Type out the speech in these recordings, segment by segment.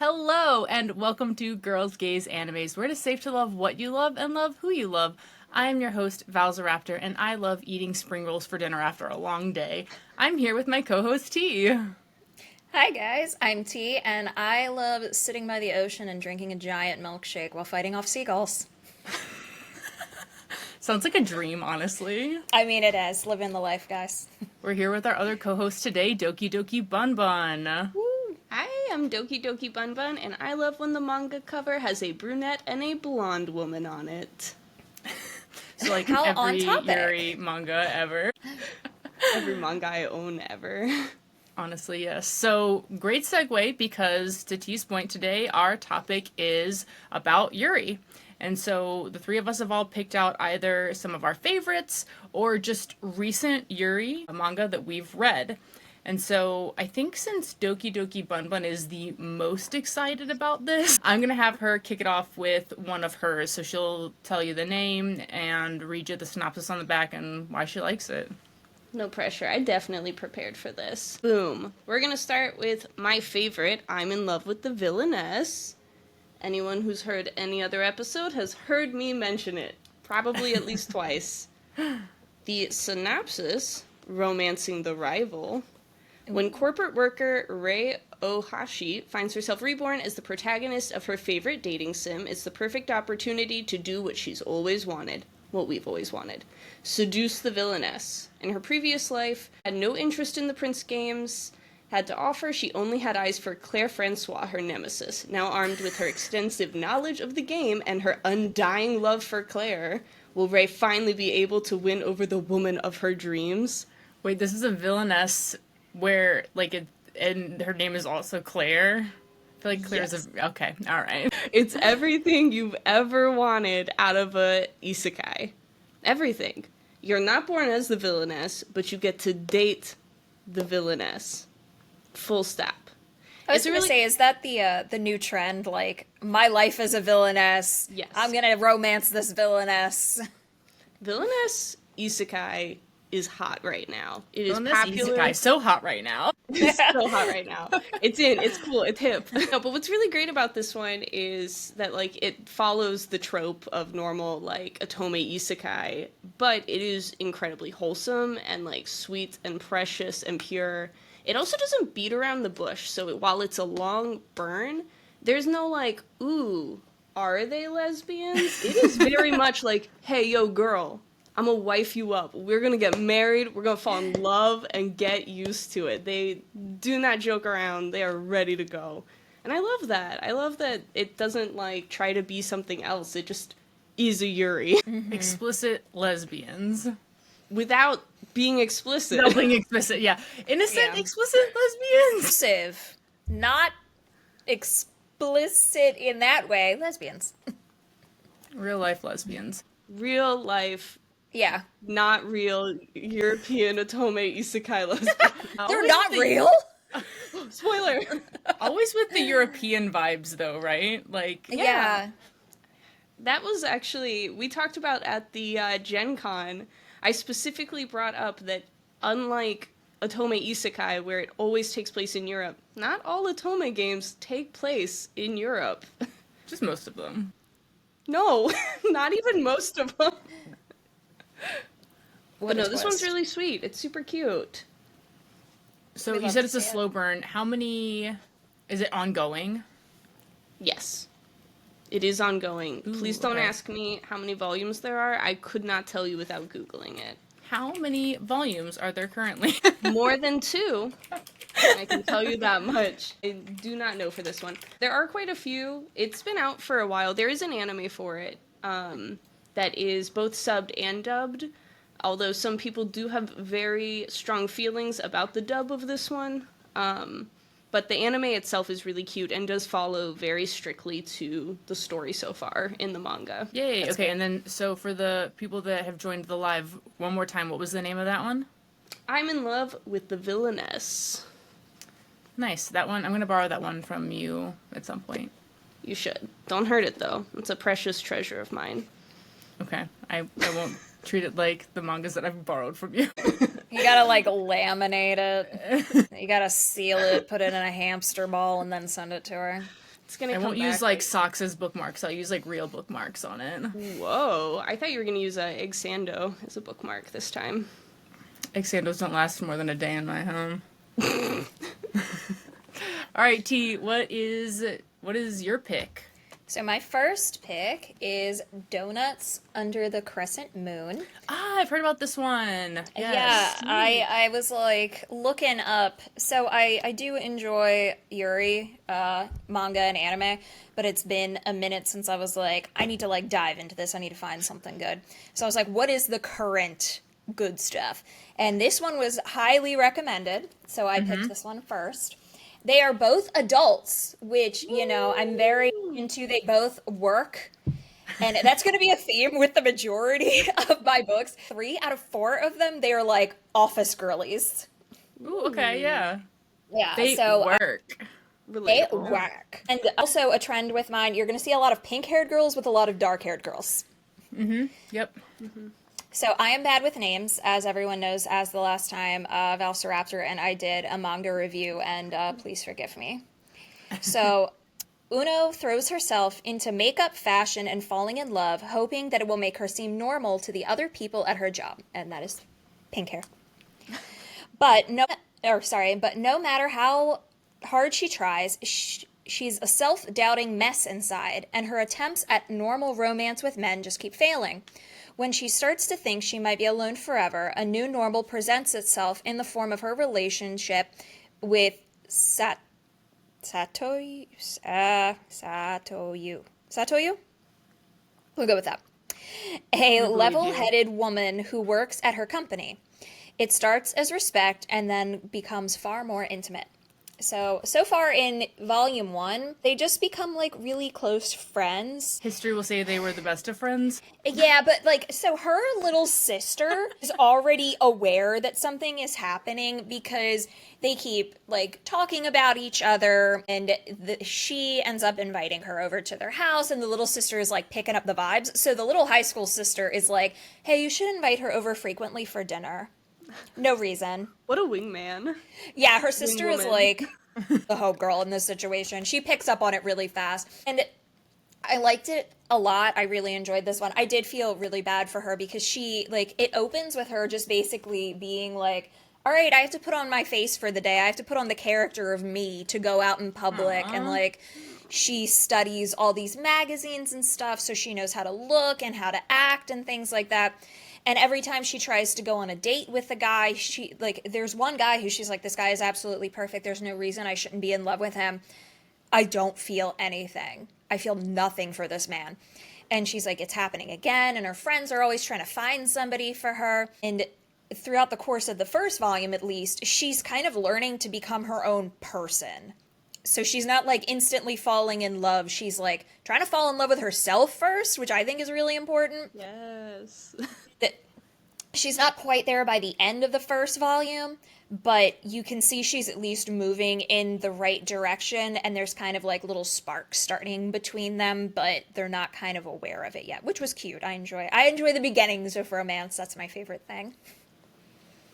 Hello, and welcome to Girls, Gays, Animes, where it is safe to love what you love and love who you love. I am your host, Valsarpator, and I love eating spring rolls for dinner after a long day. I'm here with my co-host, T. Hi guys, I'm T, and I love sitting by the ocean and drinking a giant milkshake while fighting off seagulls. Sounds like a dream, honestly. I mean, it is. Living the life, guys. We're here with our other co-host today, DokiDokiBunBun. I am DokiDokiBunBun, and I love when the manga cover has a brunette and a blonde woman on it. So like How on every topic. Yuri manga ever. Every manga I own ever. Honestly, yes. So, great segue, because to T's point today, our topic is about Yuri. And so the three of us have all picked out either some of our favorites or just recent Yuri manga that we've read. And so I think since DokiDokiBunBun is the most excited about this, I'm going to have her kick it off with one of hers. So she'll tell you the name and read you the synopsis on the back and why she likes it. No pressure, I definitely prepared for this. Boom. We're gonna start with my favorite, I'm in love with the Villainess. Anyone who's heard any other episode has heard me mention it. Probably at least twice. The synopsis, romancing the rival. When corporate worker Rei Ohashi finds herself reborn as the protagonist of her favorite dating sim, it's the perfect opportunity to do what she's always wanted. What we've always wanted. Seduce the Villainess. In her previous life, had no interest in the Prince games, had to offer, she only had eyes for Claire Francois, her nemesis. Now armed with her extensive knowledge of the game and her undying love for Claire, will Rei finally be able to win over the woman of her dreams? Wait, this is a Villainess where, like, and her name is also Claire? I feel like Claire's Yes. okay, alright. It's everything you've ever wanted out of a isekai. Everything. You're not born as the Villainess, but you get to date the Villainess. Full stop. I was It's a gonna really- say, is that the new trend? Like, my life as a villainess. Yes. I'm gonna romance this villainess. Villainess isekai is hot right now. It is Villainess popular. Isekai, so hot right now. It's so hot right now. It's in. It's cool. It's hip. No, but what's really great about this one is that, like, it follows the trope of normal, like, otome isekai, but it is incredibly wholesome and, like, sweet and precious and pure. It also doesn't beat around the bush, so while it's a long burn, there's no, like, ooh, are they lesbians? It is very much like, hey, yo, girl, I'm gonna wife you up. We're gonna get married. We're gonna fall in love and get used to it. They do not joke around. They are ready to go. And I love that. I love that it doesn't, like, try to be something else. It just is a Yuri. Explicit lesbians. Without being explicit. Nothing explicit, yeah. Innocent, Yeah. explicit lesbians. Inclusive. Not explicit in that way. Lesbians. Real life lesbians. Real life, Yeah. not real European otome isekai lesbian. They're Always not with the- real? Spoiler. Always with the European vibes, though, right? Like, Yeah. That was actually, we talked about at the Gen Con. I specifically brought up that unlike otome isekai, where it always takes place in Europe, not all otome games take place in Europe. just most of them. No, not even most of them. What But a no, this one's twist. really sweet. It's super cute. So We'd you love said to it's a see it. slow burn. How many... Is it ongoing? Yes. It is ongoing. Ooh, Please don't okay. ask me how many volumes there are. I could not tell you without Googling it. How many volumes are there currently? More than 2. I can tell you that much. I do not know for this one. There are quite a few. It's been out for a while. There is an anime for it that is both subbed and dubbed, although some people do have very strong feelings about the dub of this one. But the anime itself is really cute and does follow very strictly to the story so far in the manga. Yay, That's okay, good. and then, so for the people that have joined the live, one more time, what was the name of that one? I'm in love with the Villainess. Nice, that one, I'm gonna borrow that one from you at some point. You should. Don't hurt it, though. It's a precious treasure of mine. Okay, I won't treat it like the mangas that I've borrowed from you. You gotta, like, laminate it. You gotta seal it, put it in a hamster ball, and then send it to her. It's gonna I come won't back, use like socks as bookmarks. I'll use like real bookmarks on it. Whoa! I thought you were gonna use Exando as a bookmark this time. Exandos don't last more than a day in my home. All right, T, what is your pick? So my first pick is Donuts Under the Crescent Moon. Ah, I've heard about this one. Yes. Yeah, I was like looking up. So I do enjoy Yuri manga and anime, but it's been a minute since I was like, I need to like dive into this. I need to find something good. So I was like, what is the current good stuff? And this one was highly recommended, so I picked this one first. They are both adults, which, you know, I'm very into. They both work. And that's going to be a theme with the majority of my books. 3 out of 4 of them, they are like office girlies. Ooh, okay, yeah. Yeah, They so work. they work. And also a trend with mine, you're going to see a lot of pink-haired girls with a lot of dark-haired girls. Yep. So I am bad with names, as everyone knows, as the last time Valsarpator and I did a manga review, and please forgive me. So Uno throws herself into makeup, fashion, and falling in love, hoping that it will make her seem normal to the other people at her job, and that is pink hair. But no matter how hard she tries, she's a self-doubting mess inside, and her attempts at normal romance with men just keep failing. When she starts to think she might be alone forever, a new normal presents itself in the form of her relationship with Satoyu? We'll go with that. A level-headed woman who works at her company. It starts as respect and then becomes far more intimate. So far in volume 1, they just become like really close friends. History will say they were the best of friends. Yeah, but like, so her little sister is already aware that something is happening because they keep like talking about each other, and she ends up inviting her over to their house, and the little sister is like picking up the vibes. So the little high school sister is like, hey, you should invite her over frequently for dinner. No reason. What a wingman. Yeah, her sister is like the homegirl in this situation. She picks up on it really fast. And I liked it a lot. I really enjoyed this one. I did feel really bad for her because she, like, it opens with her just basically being like, all right, I have to put on my face for the day. I have to put on the character of me to go out in public. And, like, she studies all these magazines and stuff so she knows how to look and how to act and things like that. And every time she tries to go on a date with a guy, there's one guy who she's like, this guy is absolutely perfect. There's no reason I shouldn't be in love with him. I don't feel anything. I feel nothing for this man. And she's like, it's happening again. And her friends are always trying to find somebody for her. And throughout the course of the first volume, at least, she's kind of learning to become her own person. So she's not like instantly falling in love. She's like trying to fall in love with herself first, which I think is really important. Yes. She's not quite there by the end of the first volume, but you can see she's at least moving in the right direction, and there's kind of like little sparks starting between them, but they're not kind of aware of it yet, which was cute. I enjoy the beginnings of romance. That's my favorite thing.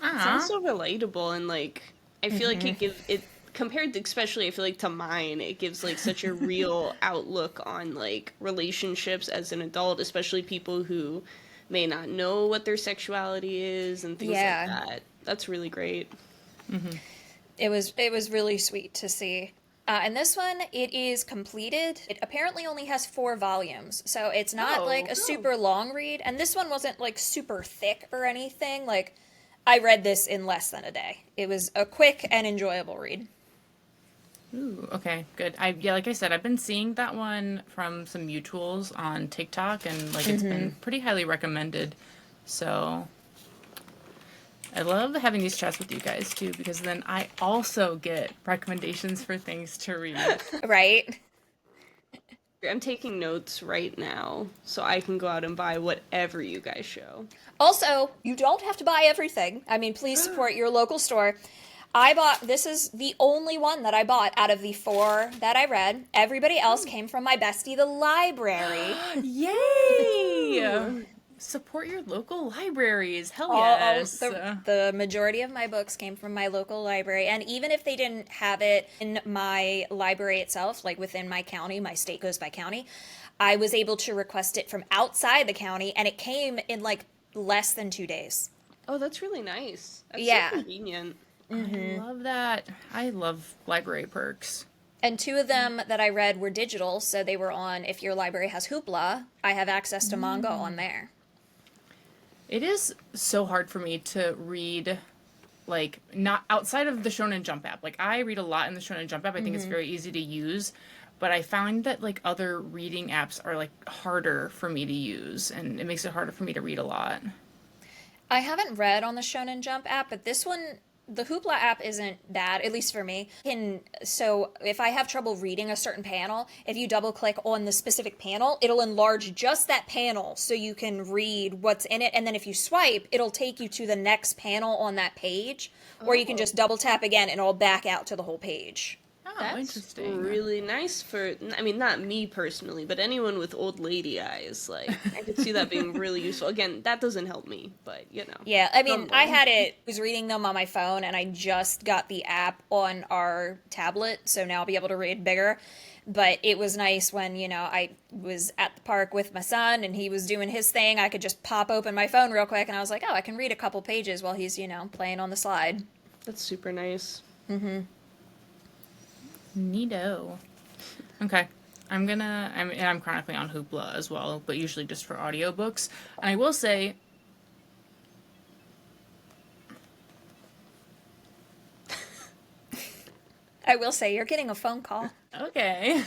It sounds so relatable, and like I feel like it compared to, especially I feel like to mine, it gives like such a real outlook on like relationships as an adult, especially people who may not know what their sexuality is and things like that. That's really great. It was really sweet to see. And this one, it is completed. It apparently only has 4 volumes, so it's not like a super long read. And this one wasn't like super thick or anything. Like, I read this in less than a day. It was a quick and enjoyable read. Ooh, okay, good. Like I said, I've been seeing that one from some mutuals on TikTok, and like it's been pretty highly recommended. So I love having these chats with you guys too, because then I also get recommendations for things to read. Right? I'm taking notes right now so I can go out and buy whatever you guys show. Also, you don't have to buy everything. I mean, please support your local store. This is the only one that I bought out of the 4 that I read. Everybody else came from my bestie, the library. Yay! Support your local libraries. Hell All yes. the majority of my books came from my local library, and even if they didn't have it in my library itself, like within my county, my state goes by county, I was able to request it from outside the county, and it came in like less than 2 days. Oh, that's really nice. That's Yeah. so convenient. I love that. I love library perks. And 2 of them that I read were digital, so they were on, if your library has Hoopla, I have access to manga on there. It is so hard for me to read, like, not outside of the Shonen Jump app. Like, I read a lot in the Shonen Jump app. I think it's very easy to use. But I found that, like, other reading apps are, like, harder for me to use. And it makes it harder for me to read a lot. I haven't read on the Shonen Jump app, but this one, the Hoopla app isn't bad, at least for me. So if I have trouble reading a certain panel, if you double click on the specific panel, it'll enlarge just that panel so you can read what's in it. And then if you swipe, it'll take you to the next panel on that page, or you can just double tap again and it'll back out to the whole page. Oh, That's interesting. really nice for, I mean, not me personally, but anyone with old lady eyes. Like, I could see that being really useful. Again, that doesn't help me, but, you know. Yeah, I mean, I was reading them on my phone, and I just got the app on our tablet, so now I'll be able to read bigger. But it was nice when, I was at the park with my son, and he was doing his thing. I could just pop open my phone real quick, and I was like, oh, I can read a couple pages while he's, playing on the slide. That's super nice. Mm-hmm. Neato. Okay. I'm chronically on Hoopla as well, but usually just for audiobooks. And I will say, You're getting a phone call. okay.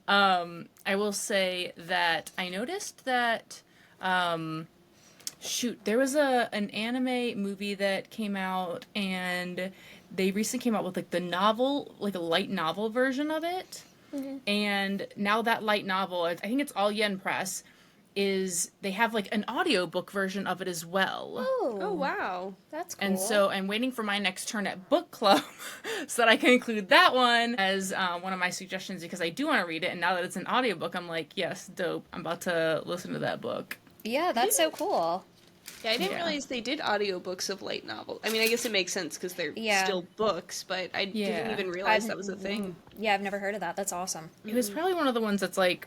I will say that I noticed that, there was an anime movie that came out, and they recently came out with, like, the novel, like, a light novel version of it. Mm-hmm. And now that light novel, I think it's all Yen Press, they have, like, an audiobook version of it as well. Oh, wow. That's cool. And so I'm waiting for my next turn at book club so that I can include that one as one of my suggestions, because I do want to read it. And now that it's an audiobook, I'm like, yes, dope. I'm about to listen to that book. Yeah, that's so cool. Yeah, I didn't realize they did audiobooks of light novels. I mean, I guess it makes sense because they're still books, but I didn't even realize that was a thing. Yeah, I've never heard of that. That's awesome. It was probably one of the ones that's like,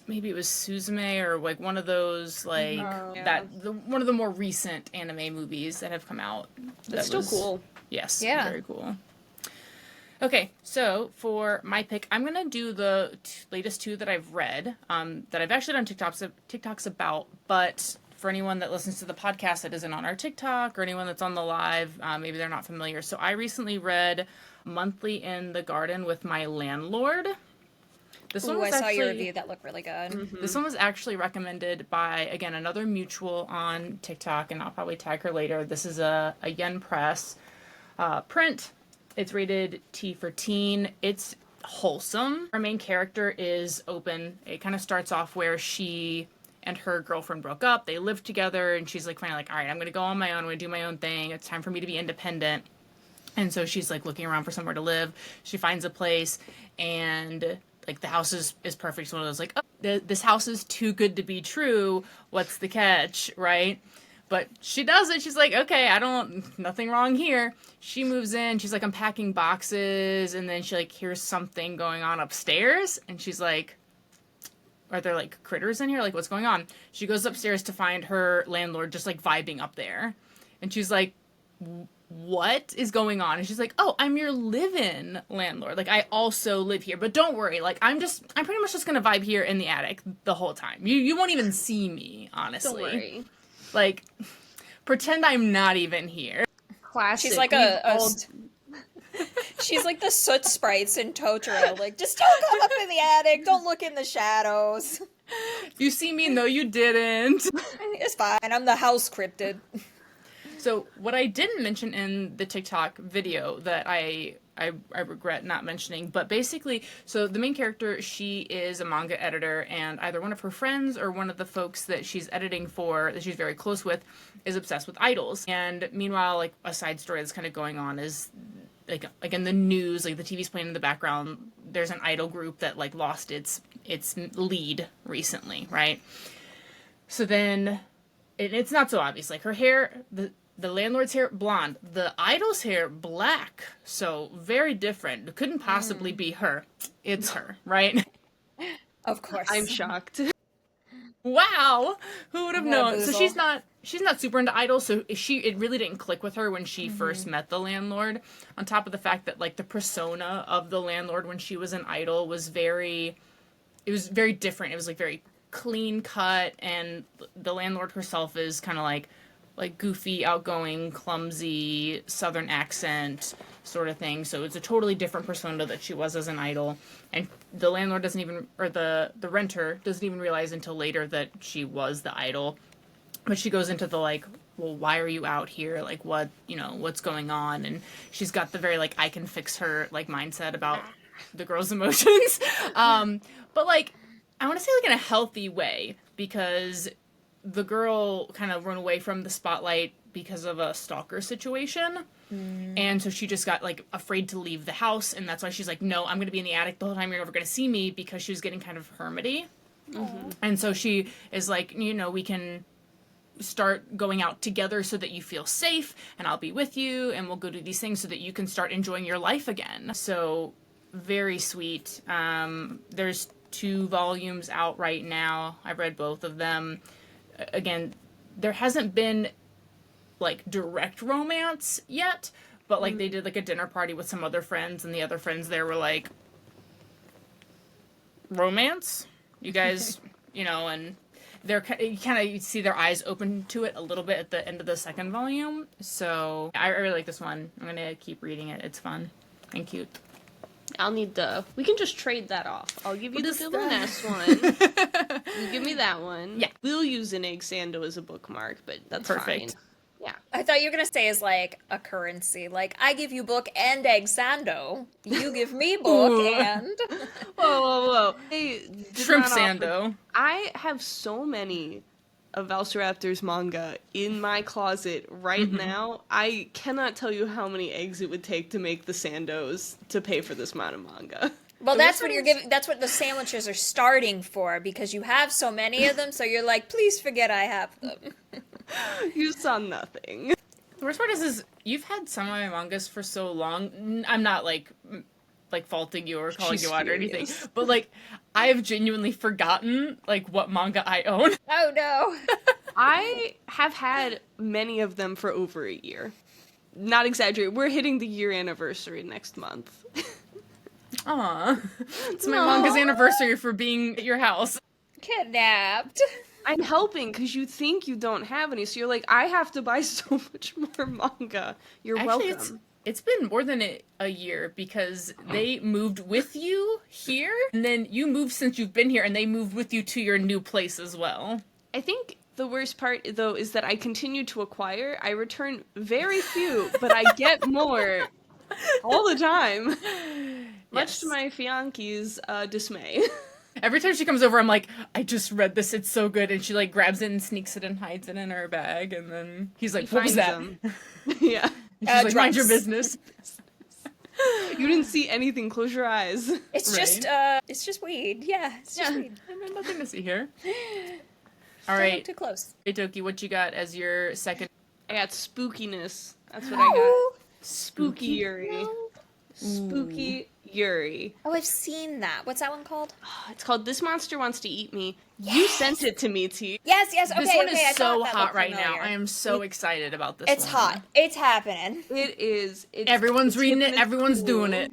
maybe it was Suzume, or like one of those, like, one of the more recent anime movies that have come out. That's still cool. Yes, yeah. Very cool. Okay, so for my pick, I'm going to do the latest 2 that I've read, that I've actually done TikToks about, but for anyone that listens to the podcast that isn't on our TikTok, or anyone that's on the live, maybe they're not familiar. So I recently read Monthly in the Garden with My Landlord. I saw your review. That looked really good. Mm-hmm. This one was actually recommended by, again, another mutual on TikTok, and I'll probably tag her later. This is a Yen Press print. It's rated T for teen. It's wholesome. Our main character is open. It kind of starts off where she and her girlfriend broke up. They lived together, and she's like finally like, all right, I'm going to go on my own. I'm going to do my own thing. It's time for me to be independent. And so she's like looking around for somewhere to live. She finds a place, and like the house is perfect. It's one of those like, oh, this house is too good to be true. What's the catch, right? But she does it. She's like, okay, nothing wrong here. She moves in. She's like unpacking boxes, and then she like hears something going on upstairs, and she's like, are there like critters in here? Like, what's going on? She goes upstairs to find her landlord just like vibing up there, and she's like, what is going on? And she's like, oh, I'm your live-in landlord. Like, I also live here, but don't worry. Like, I'm pretty much just gonna vibe here in the attic the whole time. You won't even see me, honestly. Don't worry. Like, pretend I'm not even here. Classic. She's like she's like the soot sprites in Totoro. Like, just don't come up in the attic. Don't look in the shadows. You see me? No, you didn't. It's fine. I'm the house cryptid. So what I didn't mention in the TikTok video that I regret not mentioning, but basically, so the main character, she is a manga editor, and either one of her friends or one of the folks that she's editing for, that she's very close with, is obsessed with idols. And meanwhile, like, a side story that's kind of going on is, like in the news, like the TV's playing in the background, there's an idol group that like lost its lead recently, right? So then, it's not so obvious. Like, her hair, the landlord's hair, blonde. The idol's hair, black. So, very different. It couldn't possibly be her. It's her, right? Of course. I'm shocked. Wow! Who would have known? So Bamboozle. she's not super into idols, so it really didn't click with her when she first met the landlord. On top of the fact that, like, the persona of the landlord when she was an idol was very different. It was, like, very clean cut, and the landlord herself is kind of like goofy, outgoing, clumsy, southern accent sort of thing. So it's a totally different persona that she was as an idol. And the landlord doesn't even, or the renter doesn't even realize until later that she was the idol. But she goes into the, like, well, why are you out here? Like, what, what's going on? And she's got the very, like, I can fix her, like, mindset about the girl's emotions. But, like, I want to say, like, in a healthy way, because the girl kind of ran away from the spotlight because of a stalker situation. And so she just got, like, afraid to leave the house, and that's why she's like, no, I'm going to be in the attic the whole time, you're never going to see me, because she was getting kind of hermity. And so she is like, we can start going out together so that you feel safe, and I'll be with you, and we'll go do these things so that you can start enjoying your life again. So, very sweet. There's 2 volumes out right now. I've read both of them. Again, there hasn't been, like, direct romance yet, but, like, they did, like, a dinner party with some other friends, and the other friends there were like, romance? You guys, and you kind of see their eyes open to it a little bit at the end of the second volume. So I really like this one. I'm going to keep reading it. It's fun and cute. I'll need we can just trade that off. I'll give you the Villainess one. You give me that one. Yeah. We'll use an egg sando as a bookmark, but that's perfect. Fine. Yeah. I thought you were going to say is like a currency. Like, I give you book and egg sando. You give me book and... Whoa. Hey, shrimp sando. I have so many of Valsarpator's manga in my closet right now. I cannot tell you how many eggs it would take to make the sandos to pay for this amount of manga. Well, that's what you're giving. That's what the sandwiches are starting for, because you have so many of them. So you're like, please forget I have them. You saw nothing. The worst part is you've had some of my mangas for so long. I'm not like faulting you or calling you out or anything, but like I have genuinely forgotten like what manga I own. Oh no. I have had many of them for over a year. Not exaggerating. We're hitting the year anniversary next month. Aw. It's my manga's anniversary for being at your house. Kidnapped. I'm helping because you think you don't have any, so you're like, I have to buy so much more manga. You're Actually, welcome. It's been more than a year because they moved with you here, and then you moved since you've been here, and they moved with you to your new place as well. I think the worst part, though, is that I continue to acquire. I return very few, but I get more all the time. Much to my fiance's dismay. Every time she comes over, I'm like, I just read this, it's so good, and she like grabs it and sneaks it and hides it in her bag, and then he's like, what was that? Yeah. And she's like, mind your business. You didn't see anything, close your eyes. It's just weed. Yeah, it's just weed. There's nothing to see here. All right. Too close. Hey, Doki, what you got as your second? I got spookiness. That's what I got. Spooky Yuri. No. Spooky Yuri. Oh, I've seen that. What's that one called? It's called This Monster Wants to Eat Me. Yes. You sent it to me, T. Yes. Okay. This one okay, is I so thought that hot looked right familiar. now. I am so excited about this. It's one. hot. It's happening. It is. Everyone's reading it. Everyone's doing it.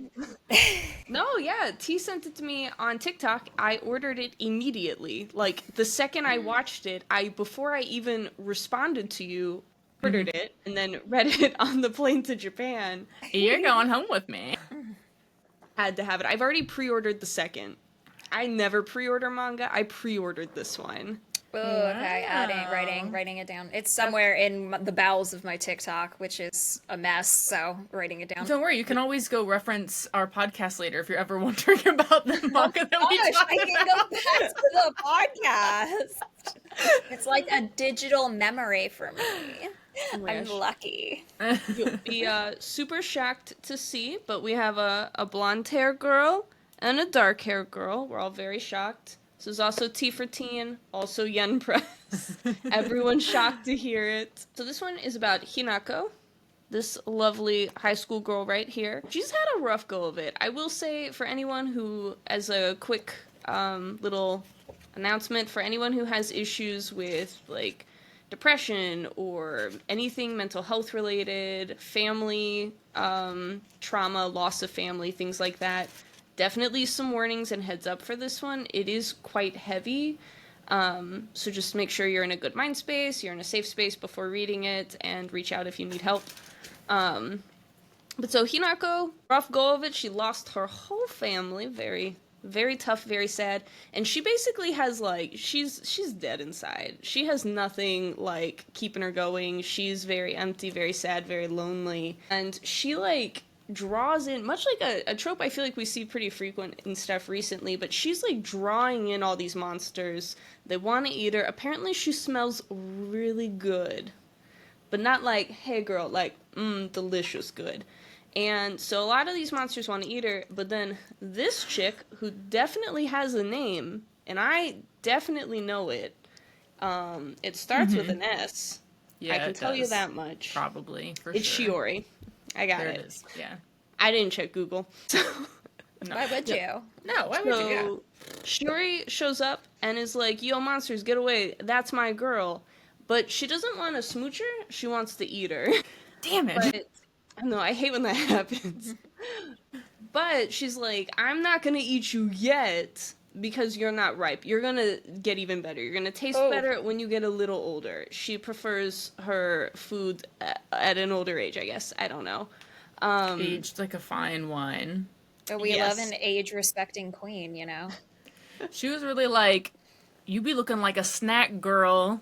No, yeah. T sent it to me on TikTok. I ordered it immediately. Like, the second I watched it, before I even responded to you, ordered it, and then read it on the plane to Japan. You're going home with me. Had to have it. I've already pre-ordered the second. I never pre-order manga. I pre-ordered this one. Oh, okay. Writing it down. It's somewhere in the bowels of my TikTok, which is a mess. So writing it down. Don't worry, you can always go reference our podcast later if you're ever wondering about the manga that we Gosh, talk I can about. go back to the podcast. It's like a digital memory for me. I'm lucky. You'll be super shocked to see, but we have a blonde hair girl and a dark hair girl. We're all very shocked. This is also T for teen, also yen press. Everyone's shocked to hear it. So this one is about Hinako, this lovely high school girl right here. She's had a rough go of it. I will say, for anyone who, as a quick little announcement, for anyone who has issues with, like, depression or anything mental health related, family trauma, loss of family, things like that, definitely some warnings and heads up for this one. It is quite heavy, so just make sure you're in a good mind space, you're in a safe space before reading it, and reach out if you need help. But so Hinako, rough go of it, she lost her whole family, very, very tough, very sad, and she basically has, like, she's dead inside. She has nothing, like, keeping her going. She's very empty, very sad, very lonely, and she, like, draws in, much like a trope I feel like we see pretty frequent in stuff recently, but she's, like, drawing in all these monsters. They want to eat her. Apparently she smells really good, but not like, hey girl, like, delicious good. And so a lot of these monsters want to eat her, but then this chick, who definitely has a name, and I definitely know it, it starts with an S. Yeah, I can tell you that much. Probably, for it's sure. Shiori. I got There it. it is, yeah. I didn't check Google. So No. Why would you? No, why would you? Shiori shows up and is like, yo, monsters, get away. That's my girl. But she doesn't want to smooch her. She wants to eat her. Damn it. But, no, I hate when that happens. But she's like, I'm not going to eat you yet because you're not ripe. You're going to get even better. You're going to taste better when you get a little older. She prefers her food at an older age, I guess. I don't know. Aged like a fine wine. But we love an age-respecting queen, you know? She was really like, you be looking like a snack girl.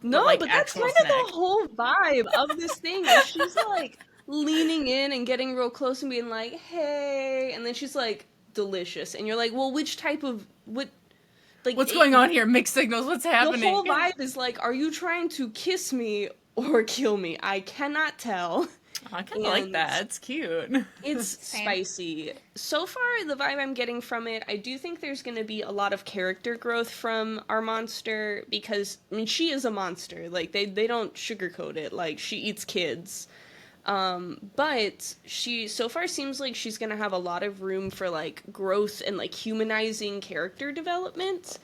No, like but that's actual kind snack. of the whole vibe of this thing. Is she's like leaning in and getting real close and being like, hey, and then she's like, delicious. And you're like, well, which type of, what's going on here? Mixed signals, what's happening? The whole vibe is like, are you trying to kiss me or kill me? I cannot tell. I kind of like that. It's cute. It's spicy. So far, the vibe I'm getting from it, I do think there's going to be a lot of character growth from our monster, because, I mean, she is a monster. Like, they don't sugarcoat it. Like, she eats kids. But she so far seems like she's going to have a lot of room for, like, growth and, like, humanizing character development.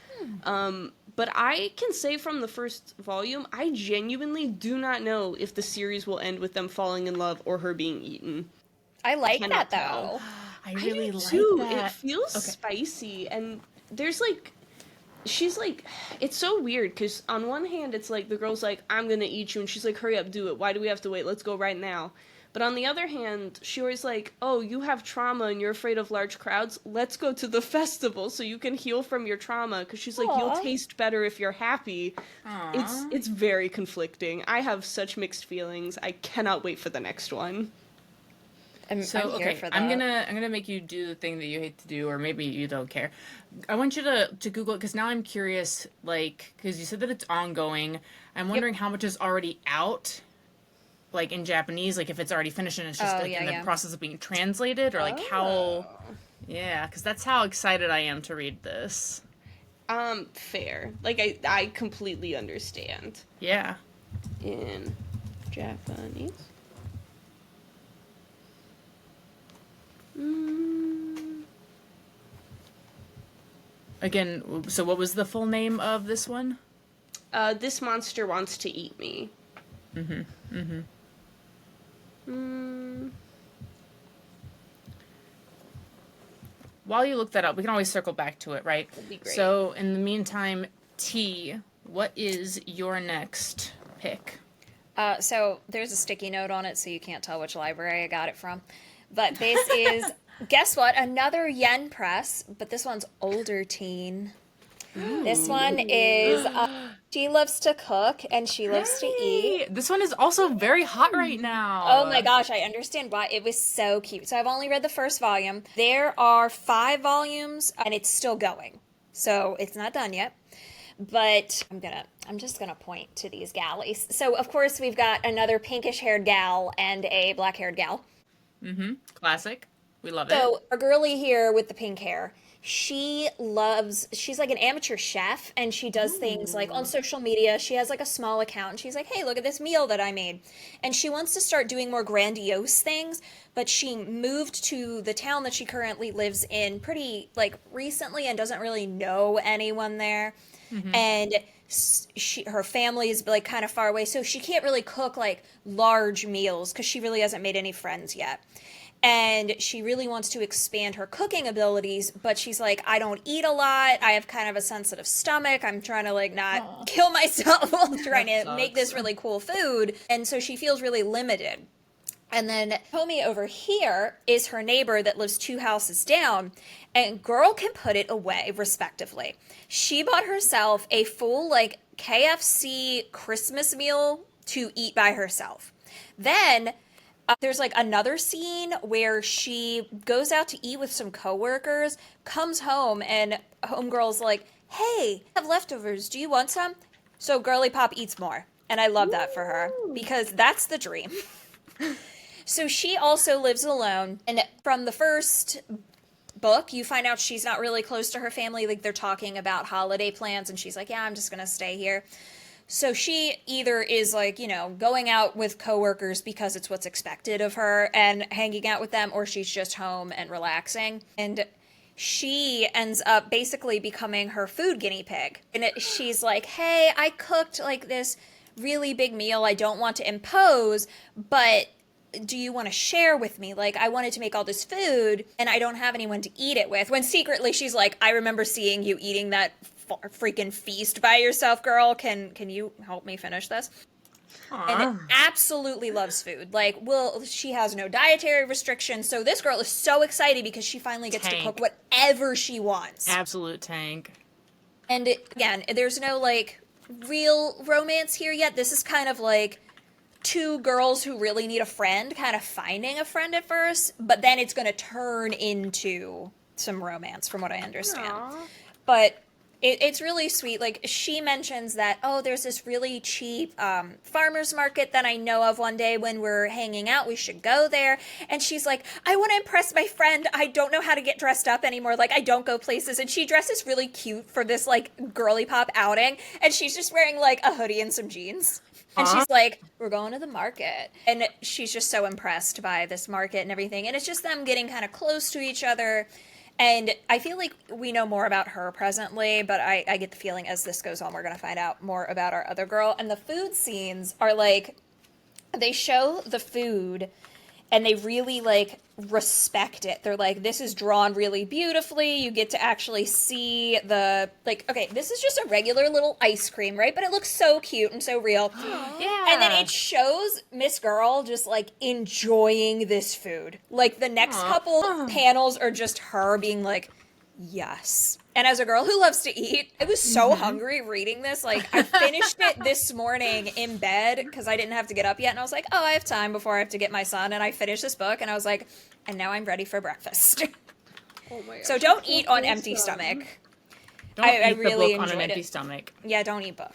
But I can say from the first volume, I genuinely do not know if the series will end with them falling in love or her being eaten. I like that, though. I really like too. that. It feels spicy, and there's, like, she's, like, it's so weird, because on one hand, it's, like, the girl's, like, I'm gonna eat you, and she's, like, hurry up, do it. Why do we have to wait? Let's go right now. But on the other hand, she always like, oh, you have trauma and you're afraid of large crowds. Let's go to the festival so you can heal from your trauma. Because she's like, you'll taste better if you're happy. It's very conflicting. I have such mixed feelings. I cannot wait for the next one. I'm here for that. I'm gonna make you do the thing that you hate to do, or maybe you don't care. I want you to Google it, because now I'm curious, like, because you said that it's ongoing. I'm wondering how much is already out. Like, in Japanese, like, if it's already finished and it's just in the process of being translated, or like how, because that's how excited I am to read this. Fair. Like, I completely understand. Yeah. In Japanese. Again, so what was the full name of this one? This monster wants to eat me. While you look that up, we can always circle back to it, right? That'd be great. So, in the meantime, T, what is your next pick? So there's a sticky note on it, so you can't tell which library I got it from. But this is, guess what? Another yen press, but this one's older teen. This one is, she loves to cook and she loves to eat. This one is also very hot right now. Oh my gosh, I understand why. It was so cute. So I've only read the first volume. There are 5 volumes and it's still going. So it's not done yet. But I'm just gonna point to these galleys. So of course we've got another pinkish haired gal and a black haired gal. Classic. We love it. So our girlie here with the pink hair, she's like an amateur chef, and she does things like on social media. She has like a small account, and she's like, hey, look at this meal that I made. And she wants to start doing more grandiose things, but she moved to the town that she currently lives in pretty like recently and doesn't really know anyone there. And her family is like kind of far away, so she can't really cook like large meals because she really hasn't made any friends yet. And she really wants to expand her cooking abilities, but she's like, I don't eat a lot. I have kind of a sensitive stomach. I'm trying to like not kill myself while trying to make this really cool food. And so she feels really limited. And then homie over here is her neighbor that lives 2 houses down, and girl can put it away respectively. She bought herself a full like KFC Christmas meal to eat by herself. Then there's like another scene where she goes out to eat with some coworkers, comes home, and homegirl's like, hey, I have leftovers. Do you want some? So girly pop eats more. And I love that for her because that's the dream. So she also lives alone. And from the first book, you find out she's not really close to her family. Like they're talking about holiday plans, and she's like, yeah, I'm just going to stay here. So she either is like, you know, going out with coworkers because it's what's expected of her and hanging out with them, or she's just home and relaxing. And she ends up basically becoming her food guinea pig. And she's like, hey, I cooked like this really big meal I don't want to impose, but do you want to share with me? Like, I wanted to make all this food and I don't have anyone to eat it with. When secretly she's like, I remember seeing you eating that freaking feast by yourself, girl. Can you help me finish this? And absolutely loves food. Like, she has no dietary restrictions. So this girl is so excited because she finally gets to cook whatever she wants. Absolute tank. And again, there's no like real romance here yet. This is kind of like 2 girls who really need a friend kind of finding a friend at first, but then it's going to turn into some romance from what I understand. But it's really sweet. Like, she mentions that, oh, there's this really cheap farmer's market that I know of. One day when we're hanging out, we should go there. And she's like, I want to impress my friend. I don't know how to get dressed up anymore. Like, I don't go places. And she dresses really cute for this, like, girly pop outing. And she's just wearing, like, a hoodie and some jeans. And she's like, we're going to the market. And she's just so impressed by this market and everything. And it's just them getting kind of close to each other. And I feel like we know more about her presently, but I get the feeling as this goes on, we're going to find out more about our other girl. And the food scenes are like, they show the food and they really like respect it. They're like, this is drawn really beautifully. You get to actually see the, like, okay, this is just a regular little ice cream, right? But it looks so cute and so real. Yeah. And then it shows Miss Girl just like enjoying this food. Like the next couple panels are just her being like, yes. And as a girl who loves to eat, I was so hungry reading this. Like, I finished it this morning in bed because I didn't have to get up yet. And I was like, oh, I have time before I have to get my son. And I finished this book and I was like, and now I'm ready for breakfast. Oh my gosh. So don't eat on empty stomach. Don't I eat really the book on an enjoyed empty it. stomach. Yeah, don't eat book.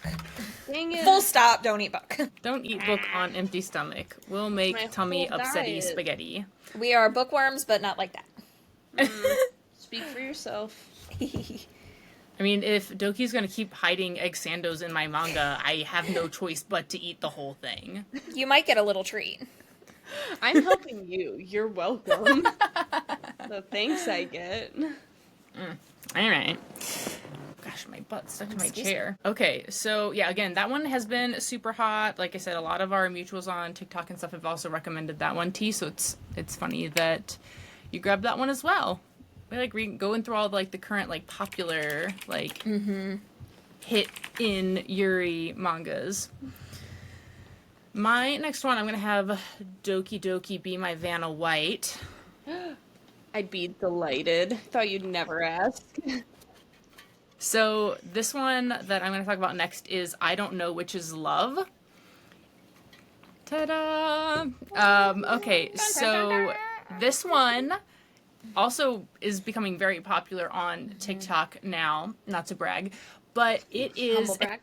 Dang it. Full stop, don't eat book. Don't eat book on empty stomach. We'll make My tummy whole upsetty diet. spaghetti. We are bookworms, but not like that. Speak for yourself. I mean, if Doki's gonna keep hiding egg sandos in my manga, I have no choice but to eat the whole thing. You might get a little treat. I'm helping you. You're welcome. The thanks I get. Alright. Gosh, my butt's stuck to my Excuse chair. Okay, so yeah, again, that one has been super hot. Like I said, a lot of our mutuals on TikTok and stuff have also recommended that one, T, so it's funny that you grabbed that one as well. We're like going through all like the current like popular like hit in Yuri mangas. My next one, I'm gonna have Doki Doki Be My Vanna White. I'd be delighted. Thought you'd never ask. So this one that I'm gonna talk about next is I Don't Know Which Is Love. Ta-da! Okay, so this one also is becoming very popular on TikTok now, not to brag, but it is Humble brag.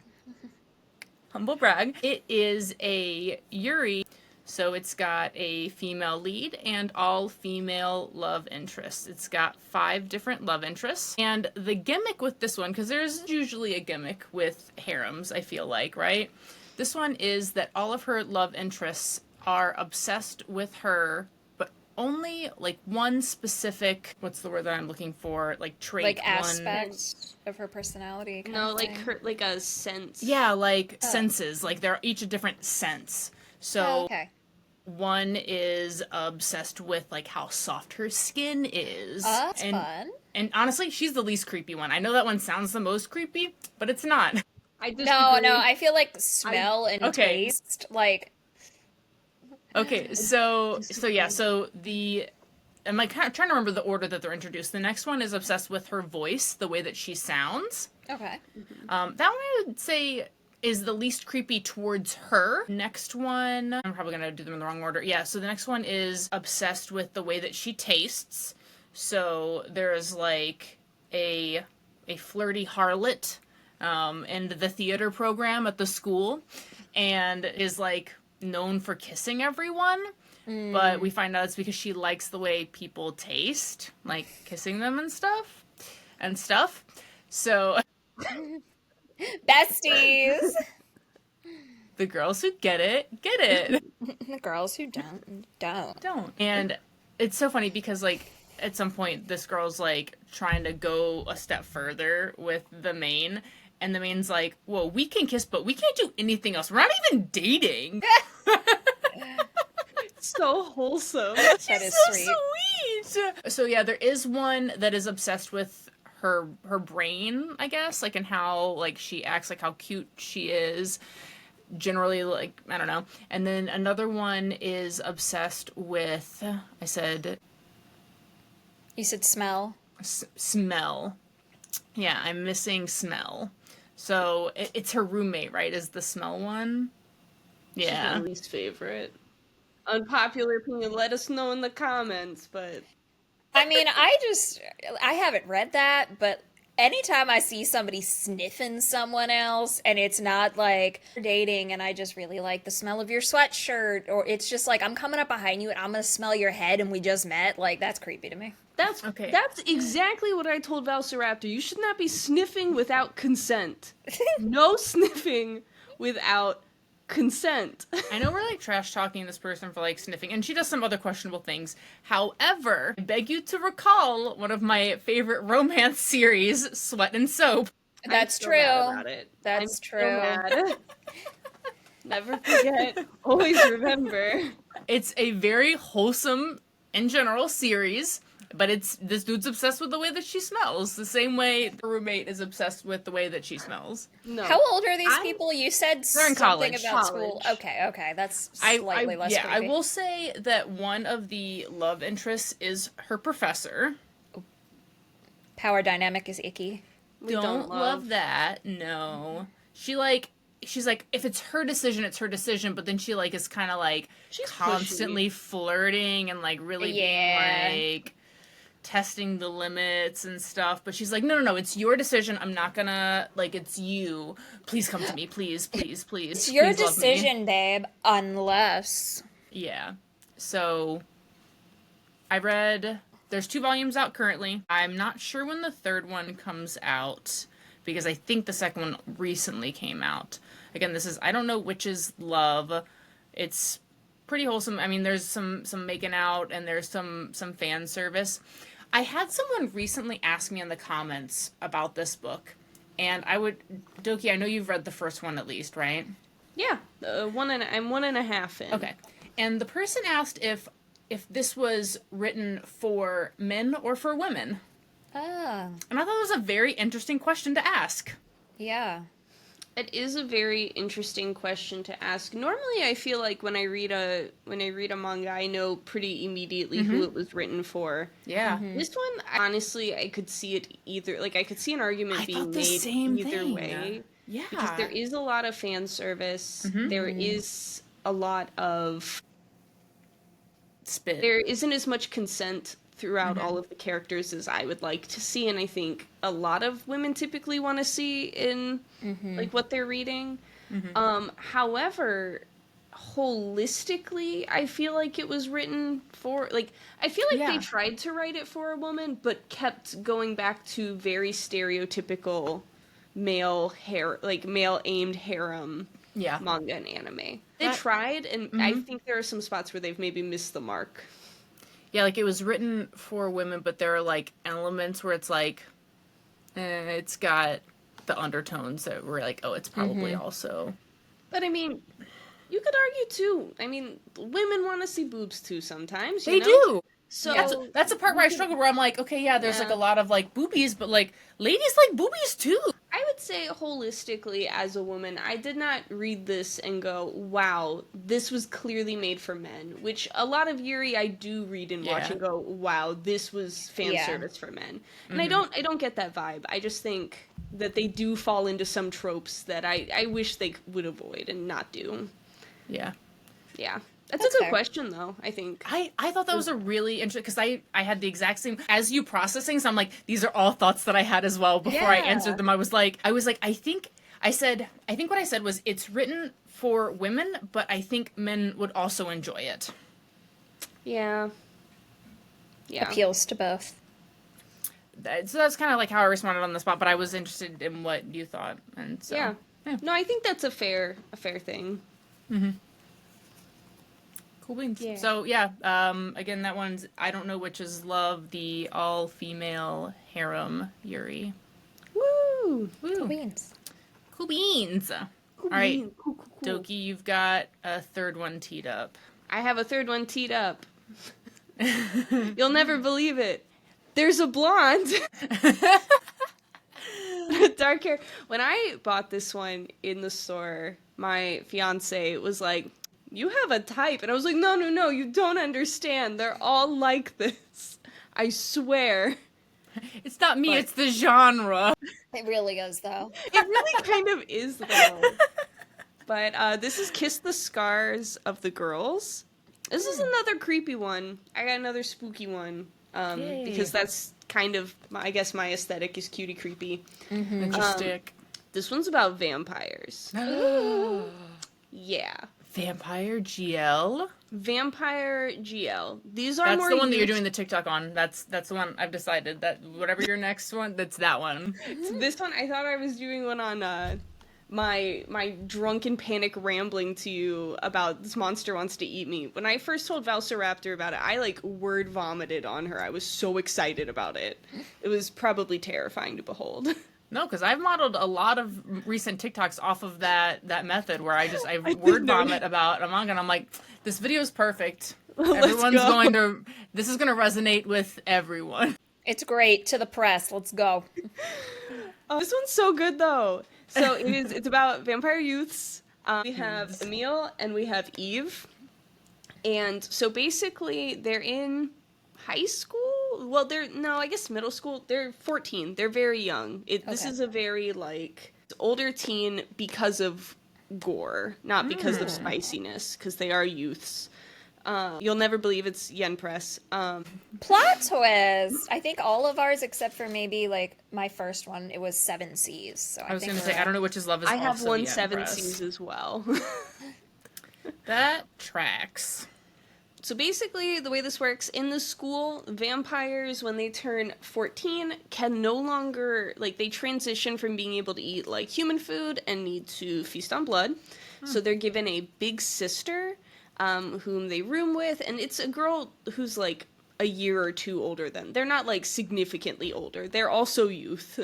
humble brag. It is a Yuri So it's got a female lead and all female love interests. It's got 5 different love interests. And the gimmick with this one, because there's usually a gimmick with harems, I feel like, right? This one is that all of her love interests are obsessed with her, but only like one specific, what's the word that I'm looking for? Like trait. Like aspect of her personality. No, like her, like a sense. Yeah, like senses. Like they're each a different sense. So okay. one is obsessed with like how soft her skin is. That's fun. And honestly, she's the least creepy one. I know that one sounds the most creepy, but it's not. I disagree. No, I feel like smell and taste, like... Okay, so I'm like kind of trying to remember the order that they're introduced. The next one is obsessed with her voice, the way that she sounds. Okay. That one I would say is the least creepy towards her. Next one, I'm probably gonna do them in the wrong order. Yeah, so the next one is obsessed with the way that she tastes. So there's like a flirty harlot in the theater program at the school, and is like known for kissing everyone. But we find out it's because she likes the way people taste, like kissing them and stuff. So besties. The girls who get it, get it. The girls who don't. And it's so funny because, like, at some point, this girl's, like, trying to go a step further with the main, and the main's like, whoa, we can kiss, but we can't do anything else. We're not even dating. So wholesome. That is so sweet. So, yeah, there is one that is obsessed with her brain, I guess, like, and how, like, she acts, like, how cute she is. Generally, like, I don't know. And then another one is obsessed with, I said... You said smell? Smell. Yeah, I'm missing smell. So, it's her roommate, right, is the smell one? Yeah. She's my least favorite. Unpopular opinion, let us know in the comments, but... I mean, I haven't read that, but anytime I see somebody sniffing someone else and it's not like dating and I just really like the smell of your sweatshirt, or it's just like I'm coming up behind you and I'm gonna smell your head and we just met, like that's creepy to me. That's exactly what I told Valsarpator. You should not be sniffing without consent. No sniffing without consent. I know we're like trash talking this person for like sniffing, and she does some other questionable things. However, I beg you to recall one of my favorite romance series, Sweat and Soap. That's true. That's true. Never forget. Always remember. It's a very wholesome, in general, series. But this dude's obsessed with the way that she smells, the same way the roommate is obsessed with the way that she smells. No. How old are these people? You said they're in something college. About school. Okay, that's slightly less creepy. I will say that one of the love interests is her professor. Power dynamic is icky. We don't love that. No. She's like, if it's her decision, it's her decision, but then she, like, is kind of, like, she's constantly flirting and, like, really being, like... testing the limits and stuff, but she's like, no, it's your decision. I'm not gonna, like, it's you. Please come to me. Please. It's your decision, babe, unless... Yeah. So, I read, there's 2 volumes out currently. I'm not sure when the third one comes out, because I think the second one recently came out. Again, this is, I don't know which is love. It's pretty wholesome. I mean, there's some making out, and there's some fan service. I had someone recently ask me in the comments about this book, and Doki, I know you've read the first one at least, right? Yeah, I'm 1.5 in. Okay, and the person asked if this was written for men or for women. Ah. And I thought it was a very interesting question to ask. Yeah. It is a very interesting question to ask. Normally, I feel like when I read a manga, I know pretty immediately who it was written for. Yeah. Mm-hmm. This one, honestly, I could see it either. Like, I could see an argument being made either way. Yeah. Because there is a lot of fan service. Mm-hmm. There is a lot of spit. There isn't as much consent throughout all of the characters as I would like to see, and I think a lot of women typically want to see in like what they're reading. However, holistically, I feel like it was written for, like, I feel like Yeah. they tried to write it for a woman, but kept going back to very stereotypical male aimed harem Yeah. manga and anime. They That- tried, and I think there are some spots where they've maybe missed the mark. Yeah, like, it was written for women, but there are, like, elements where it's like, it's got the undertones that were like, oh, it's probably also... But I mean, you could argue too. I mean, women want to see boobs too sometimes. They do! So That's the part where I struggle, where I'm like, okay, yeah, there's, like, a lot of, like, boobies, but, like, ladies like boobies, too! I would say holistically, as a woman, I did not read this and go, wow, this was clearly made for men. Which a lot of Yuri I do read and watch and go, wow, this was fan service for men. And I don't get that vibe. I just think that they do fall into some tropes that I wish they would avoid and not do. Yeah. Yeah. That's a good fair. question, though, I think. I thought that was a really interesting, because I had the exact same, as you processing, so I'm like, these are all thoughts that I had as well before I answered them. I was like, I think what I said was, it's written for women, but I think men would also enjoy it. Yeah. Yeah. Appeals to both. So that's kind of like how I responded on the spot, but I was interested in what you thought, and so. Yeah. No, I think that's a fair thing. Cool beans. Yeah. So yeah, again, that one's I Don't Know Which Is Love, the all-female harem Yuri. Woo! Woo. Queens. Cool beans. All right, Doki, you've got a third one teed up. I have a third one teed up. You'll never believe it. There's a blonde. Dark hair. When I bought this one in the store, my fiance was like, you have a type. And I was like, no, you don't understand. They're all like this. I swear. It's not me, it's the genre. It really is, though. It really kind of is, though. But this is Kiss the Scars of the Girls. This is another creepy one. I got another spooky one. Because that's kind of, I guess my aesthetic is cutie creepy. Interesting. This one's about vampires. Yeah. Vampire GL. Vampire GL. These are That's more the one that you're used- doing the TikTok on. That's the one I've decided that whatever your next one, that's that one. This one, I thought I was doing one on my drunken panic rambling to you about this monster wants to eat me. When I first told Valsarpator about it, I like word vomited on her. I was so excited about it. It was probably terrifying to behold. No, because I've modeled a lot of recent TikToks off of that method where I word vomit about a manga, and I'm like, this video is perfect. Everyone's going to, this is going to resonate with everyone. It's great. To the press. Let's go. This one's so good though. So it's about vampire youths. We have Emile and we have Eve. And so basically they're in high school. Well, I guess middle school. They're 14. They're very young. This is a very like older teen because of gore, not because of spiciness, because they are youths. You'll never believe it's Yen Press. Plot twist. I think all of ours, except for maybe like my first one, it was 7 C's. So I was going to say, I Don't Know Which Is Love is I have also one Yen 7 Press. C's as well. That tracks. So basically, the way this works, in the school, vampires, when they turn 14, can no longer, they transition from being able to eat, human food and need to feast on blood. So they're given a big sister, whom they room with, and it's a girl who's, a year or two older than. They're not, significantly older. They're also youth.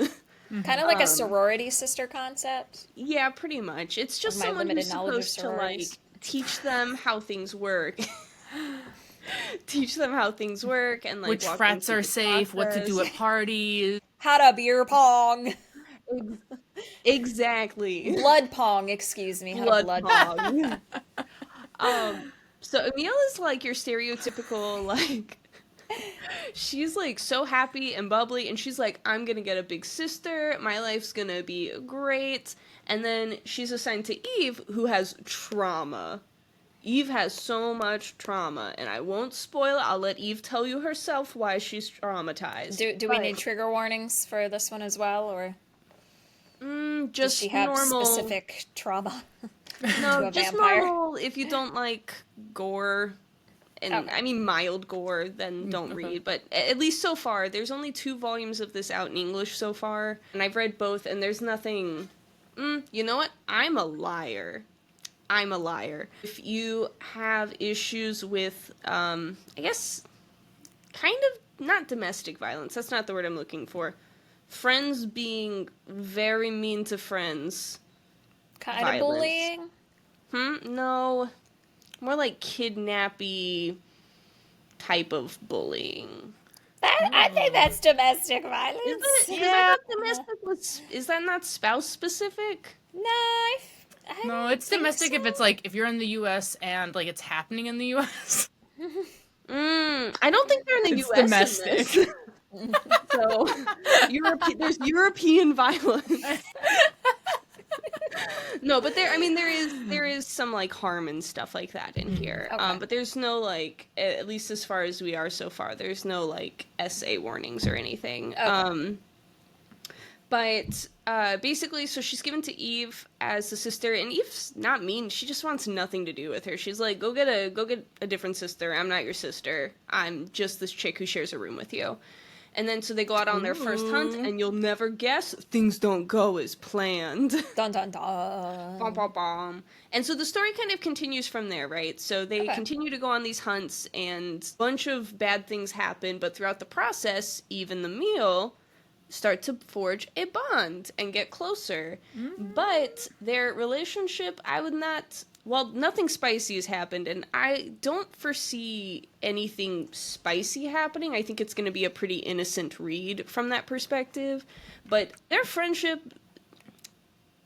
Kind of like a sorority sister concept. Yeah, pretty much. It's just my someone who's limited knowledge of supposed to, sororities. teach them how things work. Teach them how things work and Which walk them frats through are the safe, what to do process. at parties. How to beer pong. Exactly. Blood pong, excuse me. How to blood pong. So Emile is your stereotypical she's so happy and bubbly, and she's I'm gonna get a big sister, my life's gonna be great. And then she's assigned to Eve, who has trauma. Eve has so much trauma, and I won't spoil it. I'll let Eve tell you herself why she's traumatized. Do we need trigger warnings for this one as well, or Just does she have normal specific trauma? No, a just vampire. normal. If you don't like gore, and Okay. I mean mild gore, then don't read. But at least so far, there's only 2 volumes of this out in English so far, and I've read both, and there's nothing. You know what? I'm a liar. I'm a liar. If you have issues with, I guess, kind of not domestic violence. That's not the word I'm looking for. Friends being very mean to friends. Kind Violence. of bullying? No. More like kidnappy type of bullying. I think that's domestic violence. Is it? Because I thought domestic was... Is that not spouse specific? No, I No, don't it's think domestic so. if it's like if you're in the U.S. and like it's happening in the U.S. I don't think they're in the It's U.S. domestic. in this. So, there's European violence. No, but there is some like harm and stuff like that in here. Okay. But there's no like, at least as far as we are so far, there's no like SA warnings or anything. Okay. But basically, so she's given to Eve as the sister, and Eve's not mean. She just wants nothing to do with her. She's like, go get a different sister. I'm not your sister. I'm just this chick who shares a room with you. And then so they go out on their first hunt, and you'll never guess, things don't go as planned. Dun dun dun. Bom, bom, bom. And so the story kind of continues from there, right? So they continue to go on these hunts, and a bunch of bad things happen, but throughout the process, Eve and the meal start to forge a bond and get closer. But their relationship, I would not... Well, nothing spicy has happened, and I don't foresee anything spicy happening. I think it's going to be a pretty innocent read from that perspective. But their friendship...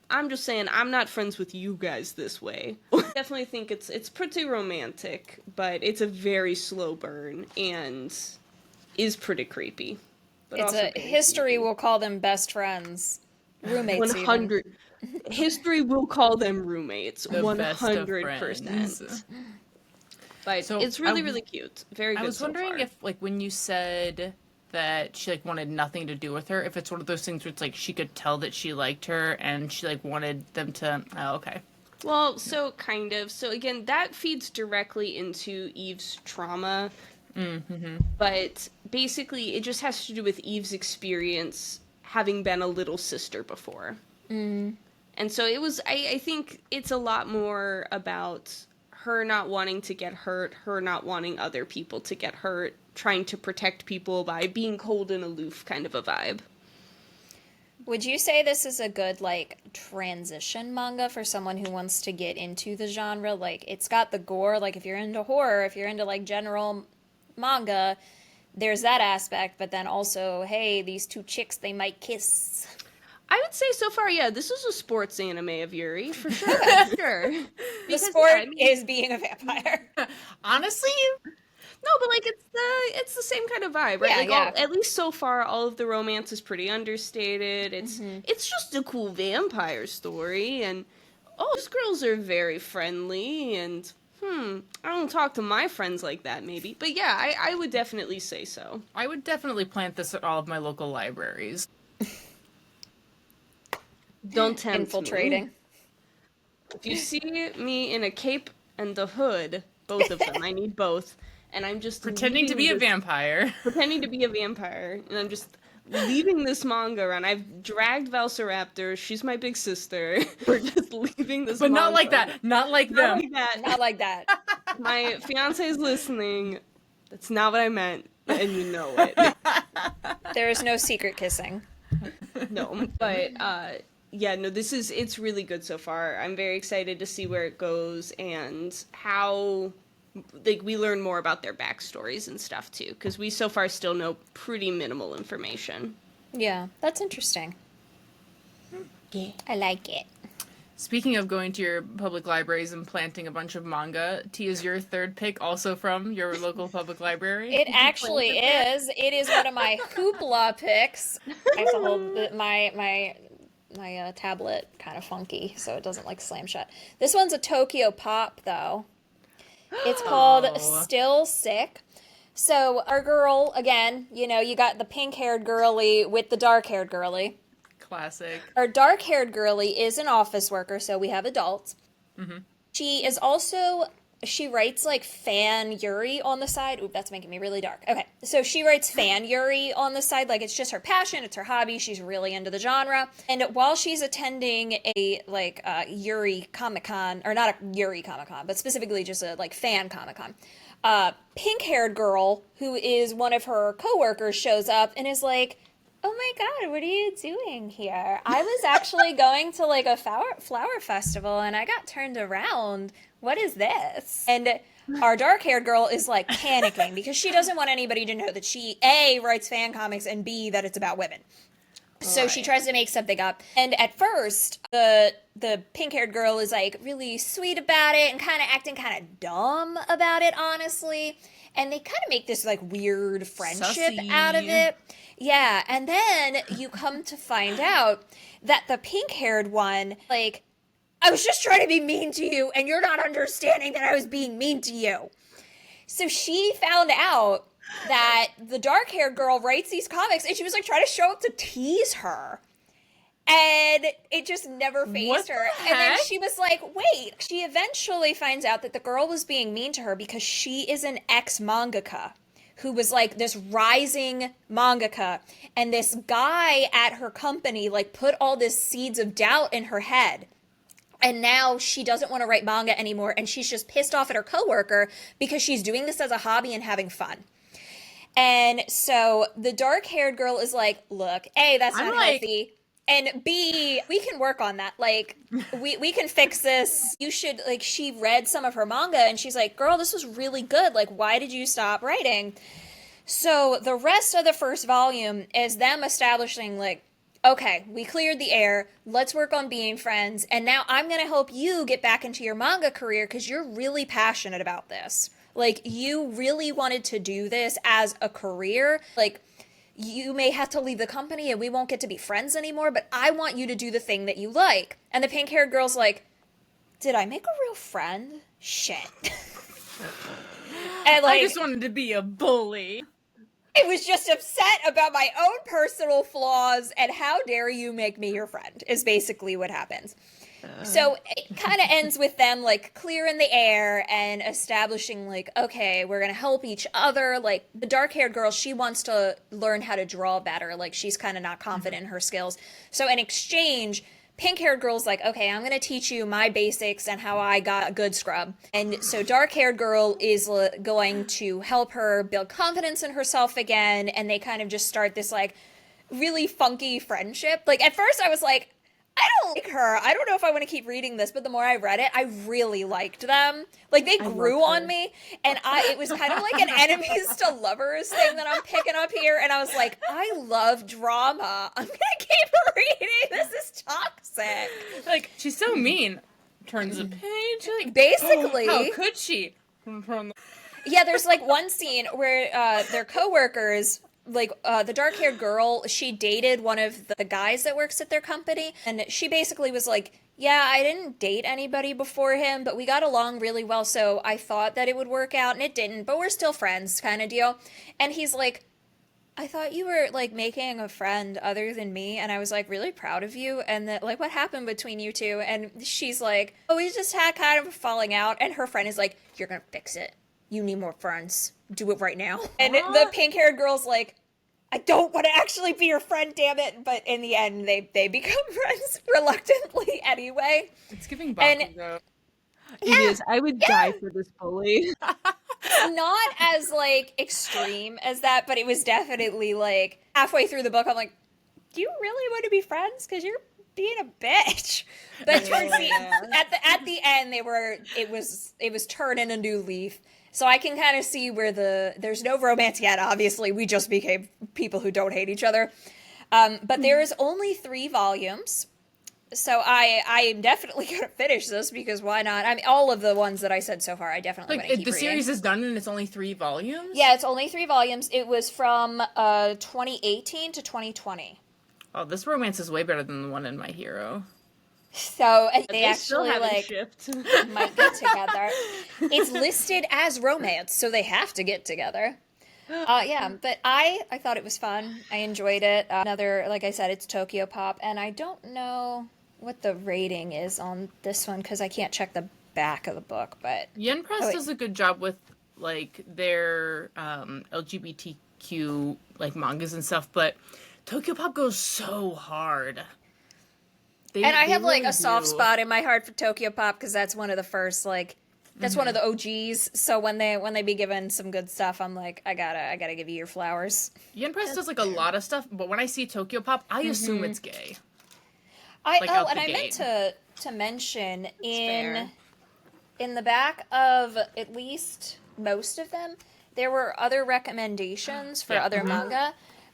I'm just saying, I'm not friends with you guys this way. I definitely think it's pretty romantic, but it's a very slow burn, and is pretty creepy. But It's also a very history. creepy. We'll call them best friends, roommates. 100. History will call them roommates. The best of 100%. friends. But So it's really, really cute. Very good. I was so wondering far. if, like, when you said that she like wanted nothing to do with her, if it's one of those things where it's like she could tell that she liked her and she like wanted them to. Oh, okay. Well, so kind of. So again, that feeds directly into Eve's trauma. But basically, it just has to do with Eve's experience having been a little sister before. And so it was, I think it's a lot more about her not wanting to get hurt, her not wanting other people to get hurt, trying to protect people by being cold and aloof kind of a vibe. Would you say this is a good, like, transition manga for someone who wants to get into the genre? Like, it's got the gore, like, if you're into horror, if you're into, like, general manga, there's that aspect, but then also, hey, these two chicks, they might kiss. I would say so far, yeah, this is a sports anime of Yuri, for sure. Sure. The Because, sport yeah, I mean- is being a vampire. Honestly, No, but like it's the same kind of vibe, right? Yeah, like yeah. at least so far, all of the romance is pretty understated. It's just a cool vampire story, and these girls are very friendly, and I don't talk to my friends like that, maybe. But yeah, I would definitely say so. I would definitely plant this at all of my local libraries. Don't tempt Infiltrating. me. If you see me in a cape and the hood, both of them, I need both. And I'm just Pretending to be a vampire. Pretending to be a vampire, and I'm just leaving this manga around. I've dragged Valsarpator. She's my big sister. We're just leaving this But manga. not like that. Not like Not them. like that. Not like that. My fiance is listening. That's not what I meant, and you know it. There is no secret kissing. No, but yeah, no, it's really good so far. I'm very excited to see where it goes and how like we learn more about their backstories and stuff too, because we so far still know pretty minimal information. Yeah, that's interesting. Yeah. I like it. Speaking of going to your public libraries and planting a bunch of manga, T, is your third pick also from your local public library? It actually is. It is one of my hoopla picks. I have to hold my tablet kind of funky, so it doesn't like slam shut. This one's a Tokyo Pop, though. It's called Still Sick. So our girl, again, you got the pink-haired girly with the dark-haired girly. Classic. Our dark-haired girly is an office worker, so we have adults. She is also, she writes like fan Yuri on the side. Ooh, that's making me really dark. Okay, so she writes fan Yuri on the side. Like, it's just her passion, it's her hobby. She's really into the genre. And while she's attending a like Yuri Comic Con, or not a Yuri Comic Con, but specifically just a like fan Comic Con, pink-haired girl who is one of her coworkers shows up and is like, "Oh my god, what are you doing here? I was actually going to like a flower festival and I got turned around. What is this?" And our dark-haired girl is like panicking because she doesn't want anybody to know that she A, writes fan comics, and B, that it's about women. So she tries to make something up. And at first, the pink-haired girl is like really sweet about it and kind of acting kind of dumb about it, honestly. And they kind of make this like weird friendship out of it. Yeah, and then you come to find out that the pink-haired one, like, "I was just trying to be mean to you, and you're not understanding that I was being mean to you." So she found out that the dark-haired girl writes these comics, and she was like trying to show up to tease her. And it just never fazed her. And then she was like, wait. She eventually finds out that the girl was being mean to her because she is an ex-mangaka who was like this rising mangaka. And this guy at her company like put all this seeds of doubt in her head. And now she doesn't want to write manga anymore. And she's just pissed off at her coworker because she's doing this as a hobby and having fun. And so the dark-haired girl is like, "Look, A, that's not healthy. And B, we can work on that. Like, we can fix this. You should," like, she read some of her manga and she's like, "Girl, this was really good. Like, why did you stop writing?" So the rest of the first volume is them establishing, like, okay, we cleared the air. Let's work on being friends. And now I'm going to help you get back into your manga career because you're really passionate about this. Like, you really wanted to do this as a career. Like, you may have to leave the company and we won't get to be friends anymore, but I want you to do the thing that you like. And the pink-haired girl's like, "Did I make a real friend? Shit." And like, I just wanted to be a bully. I was just upset about my own personal flaws, and how dare you make me your friend, is basically what happens. So it kind of ends with them like clearing the air and establishing like, okay, we're going to help each other. Like, the dark-haired girl, she wants to learn how to draw better. Like, she's kind of not confident in her skills. So in exchange, pink-haired girl's like, okay, I'm going to teach you my basics and how I got a good scrub. And so dark-haired girl is going to help her build confidence in herself again. And they kind of just start this like really funky friendship. Like, at first I was like, I don't like her. I don't know if I want to keep reading this, but the more I read it, I really liked them. Like, they grew on me, and it was kind of like an enemies to lovers thing that I'm picking up here, and I was like, I love drama. I'm gonna keep reading. This is toxic. Like, she's so mean. Turns the page. Like, basically. How could she? Yeah, there's like one scene where their coworkers, like, the dark-haired girl, she dated one of the guys that works at their company, and she basically was like, yeah, I didn't date anybody before him, but we got along really well, so I thought that it would work out, and it didn't, but we're still friends, kind of deal. And he's like, I thought you were, like, making a friend other than me, and I was, like, really proud of you, and that, like, what happened between you two? And she's like, oh, we just had kind of a falling out, and her friend is like, you're gonna fix it. You need more friends. Do it right now. And the pink-haired girl's like, I don't want to actually be your friend, damn it. But in the end, they become friends reluctantly anyway. It's giving Bakugo. It is. I would die for this bully. Not as, like, extreme as that, but it was definitely, like, halfway through the book, I'm like, do you really want to be friends? Because you're being a bitch. But towards at the end, it was turning a new leaf. So I can kind of see where there's no romance yet, obviously. We just became people who don't hate each other. But there is only 3 volumes. So I am definitely going to finish this, because why not? I mean, all of the ones that I said so far, I definitely want to keep the reading. series is done and it's only 3 volumes? Yeah, it's only 3 volumes. It was from 2018 to 2020. Oh, this romance is way better than the one in My Hero. So they actually like shipped. might get together. It's listed as romance, so they have to get together. Yeah, but I thought it was fun. I enjoyed it. Another, like I said, it's Tokyo Pop, and I don't know what the rating is on this one because I can't check the back of the book, but Yen Press does a good job with like their LGBTQ like mangas and stuff, but Tokyo Pop goes so hard. And I have like really a soft do. spot in my heart for Tokyo Pop because that's one of the first like that's one of the OGs. So when they be given some good stuff, I'm like, I gotta give you your flowers. Yen Press does like a lot of stuff, but when I see Tokyo Pop, I assume it's gay. I Like, out and the I gate. meant to mention fair. in the back of at least most of them, there were other recommendations for Yeah. other manga,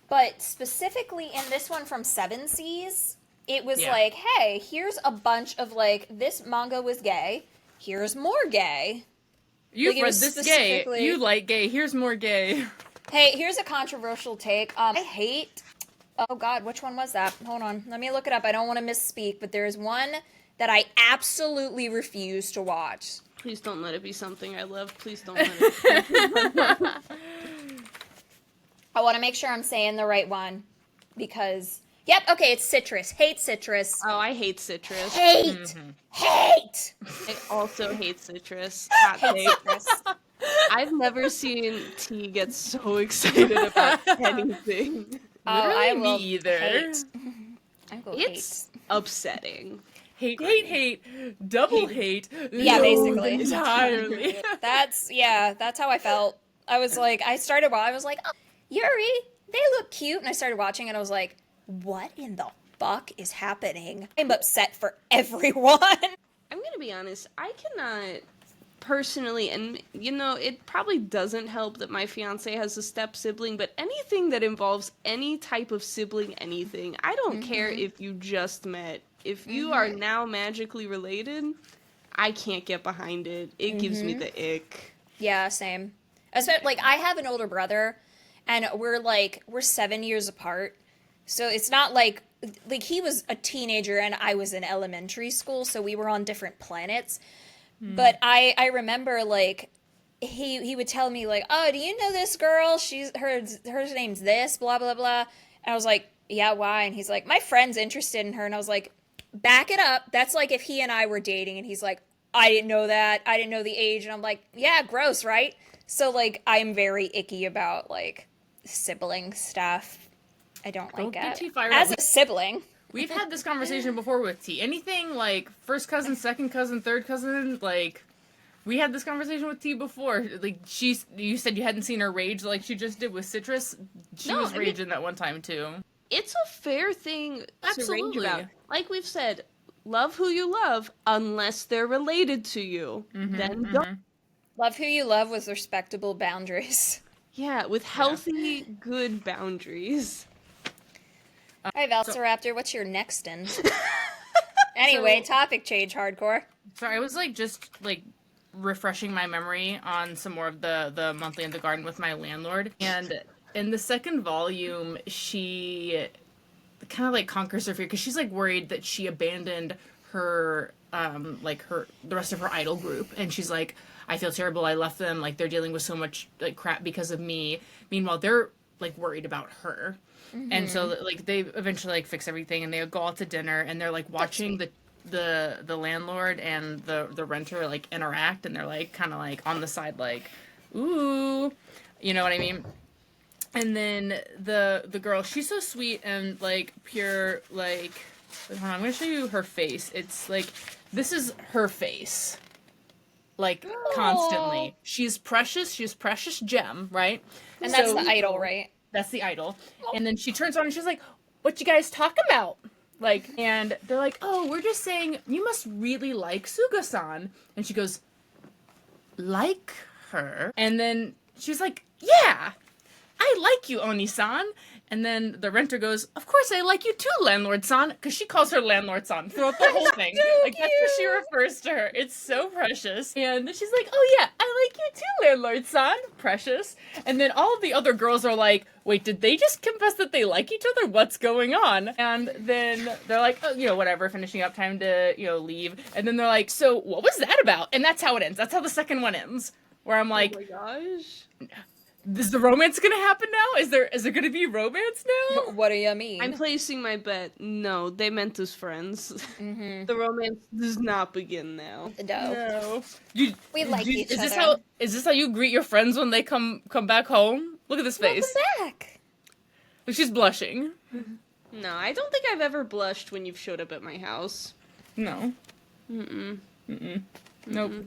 but specifically in this one from Seven Seas, it was Yeah. like, hey, here's a bunch of like this manga was gay, here's more gay. You've Like, it read was this gay. specifically- You like gay. Here's more gay. Hey, here's a controversial take. I hate. Oh God, which one was that? Hold on, let me look it up. I don't want to misspeak, but there is one that I absolutely refuse to watch. Please don't let it be something I love. Please don't let it. I want to make sure I'm saying the right one because. Yep. Okay, it's citrus. Hate citrus. Oh, I hate citrus. Hate. Hate. I also hate citrus. Hot take. Citrus. I've never seen T get so excited about anything. Literally I me will either. hate. I will It's upsetting. Hate, double hate. Yeah, loathe basically. entirely. That's how I felt. I was like, I was like, oh, Yuri, they look cute, and I started watching, and I was like, what in the fuck is happening? I'm upset for everyone. I'm gonna be honest, I cannot personally, and you know, it probably doesn't help that my fiance has a step sibling, but anything that involves any type of sibling anything, I don't care if you just met. If you are now magically related, I can't get behind it. It gives me the ick. Yeah, same. Like, I have an older brother, and we're 7 years apart. So it's not like he was a teenager and I was in elementary school, so we were on different planets. But I remember, like, he would tell me, like, oh, do you know this girl? Her name's this, blah, blah, blah. And I was like, yeah, why? And he's like, my friend's interested in her. And I was like, back it up. That's like if he and I were dating, and he's like, I didn't know that. I didn't know the age. And I'm like, yeah, gross, right? So, like, I'm very icky about, like, sibling stuff. I don't like get it. too fired As up. a sibling. We've had this conversation before with T. Anything like first cousin, second cousin, third cousin, like we had this conversation with T before. Like you said you hadn't seen her rage like she just did with Citrus. She No, was I mean- raging that one time too. It's a fair thing to rage Absolutely. about. Like we've said, love who you love unless they're related to you. Then don't. Love who you love with respectable boundaries. Yeah, with healthy, good boundaries. All right, Valsarpator, what's your next in? Anyway, topic change, hardcore. So I was like just like refreshing my memory on some more of the monthly in the garden with my landlord, and in the second volume she kind of like conquers her fear because she's like worried that she abandoned her the rest of her idol group, and she's like, I feel terrible, I left them, like they're dealing with so much like crap because of me. Meanwhile they're like worried about her. And so like they eventually like fix everything and they go out to dinner and they're like watching the landlord and the renter like interact, and they're like kind of like on the side like, ooh, you know what I mean? And then the girl, she's so sweet and like pure, like, hold on, I'm gonna show you her face. It's like, this is her face, like constantly. She's precious gem, right? And that's So- the idol, right? That's the idol. And then she turns on and she's like, what you guys talk about? Like, and they're like, oh, we're just saying you must really like Suga-san. And she goes, like her? And then she's like, yeah, I like you, Oni-san. And then the renter goes, of course I like you too, landlord-san. Because she calls her landlord-san throughout the whole thing. Like, that's what she refers to her. It's so precious. And she's like, oh yeah, I like you too, landlord-san. Precious. And then all of the other girls are like, wait, did they just confess that they like each other? What's going on? And then they're like, oh, you know, whatever, finishing up, time to, you know, leave. And then they're like, so what was that about? And that's how it ends. That's how the second one ends. Where I'm like, Oh my gosh. Is the romance gonna happen now? Is there gonna be romance now? What do you mean? I'm placing my bet. No, they meant as friends. The romance does not begin now. No. We like each is other. Is this how you greet your friends when they come back home? Look at this face. Welcome back. Like, she's blushing. No, I don't think I've ever blushed when you've showed up at my house. No. Nope.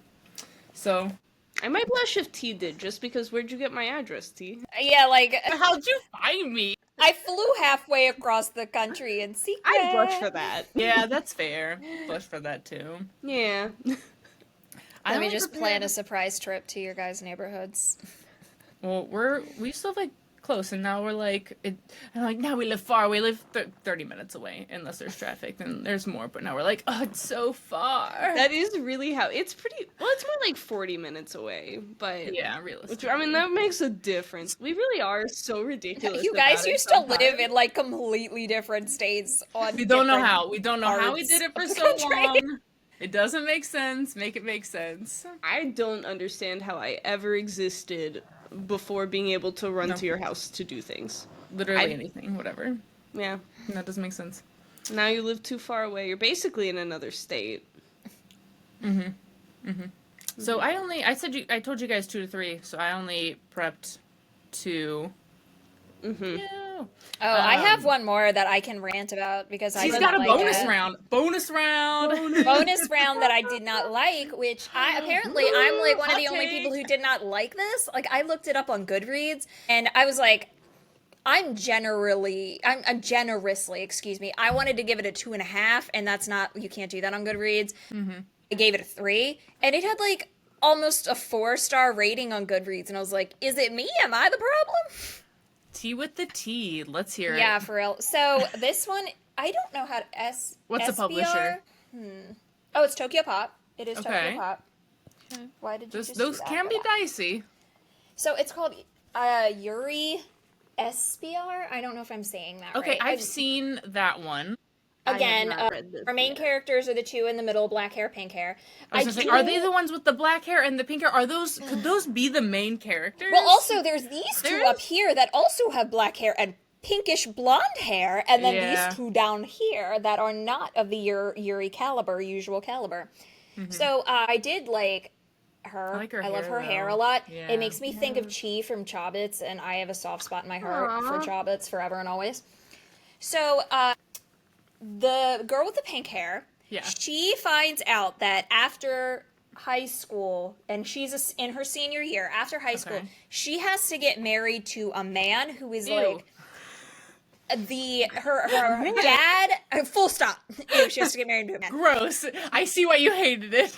So, I might blush if T did, just because where'd you get my address, T? Yeah, like, how'd you find me? I flew halfway across the country in secret. I'd blush for that. Yeah, that's fair. Blush for that too. Yeah. Let me just plan a surprise trip to your guys' neighborhoods. Well, we still like close, and now we're like, now we live far. We live 30 minutes away, unless there's traffic. Then there's more, but now we're like, oh, it's so far. That is really how it's pretty. Well, it's more like 40 minutes away, but yeah, realistically. I mean, that makes a difference. We really are so ridiculous. You guys used to live in like completely different states. We don't know how. We don't know how we did it for so country. long. It doesn't make sense. Make it make sense. I don't understand how I ever existed before being able to run to your house to do things. Literally anything, whatever. Yeah. That doesn't make sense. Now you live too far away. You're basically in another state. So I told you guys 2 to 3, so I only prepped 2. Yeah. Oh, I have one more that I can rant about because I She's did got not a like bonus it. round. Bonus round. Bonus round that I did not like, which apparently I'm like one of the Hot only take. people who did not like this. Like I looked it up on Goodreads and I was like, I'm generously, excuse me. I wanted to give it a 2.5, and that's not, you can't do that on Goodreads. I gave it a 3, and it had like almost a 4-star rating on Goodreads, and I was like, is it me? Am I the problem? Tea with the tea. Let's hear it. Yeah, for real. So this one, I don't know how to What's the publisher? Oh, it's Tokyo Pop. It is Okay. Tokyo Pop. Why did you just do Those that? can be dicey. So it's called Yuri SBR. I don't know if I'm saying that Okay, right. I've seen that one. Again, I have not read this our main yet. characters are the two in the middle, black hair, pink hair. I was gonna say, are they the ones with the black hair and the pink hair? Could those be the main characters? Well, also, there's these two up here that also have black hair and pinkish blonde hair, and then Yeah. these two down here that are not of the Yuri caliber, usual caliber. So I did like her. I like her love hair, her hair a though. lot. Yeah. It makes me think of Chi from Chobits, and I have a soft spot in my heart for Chobits forever and always. So, the girl with the pink hair, Yeah. she finds out that after high school, and she's in her senior year, after high school, she has to get married to a man who is Ew. like her dad. Full stop. Ew, she has to get married to a man. Gross. I see why you hated it.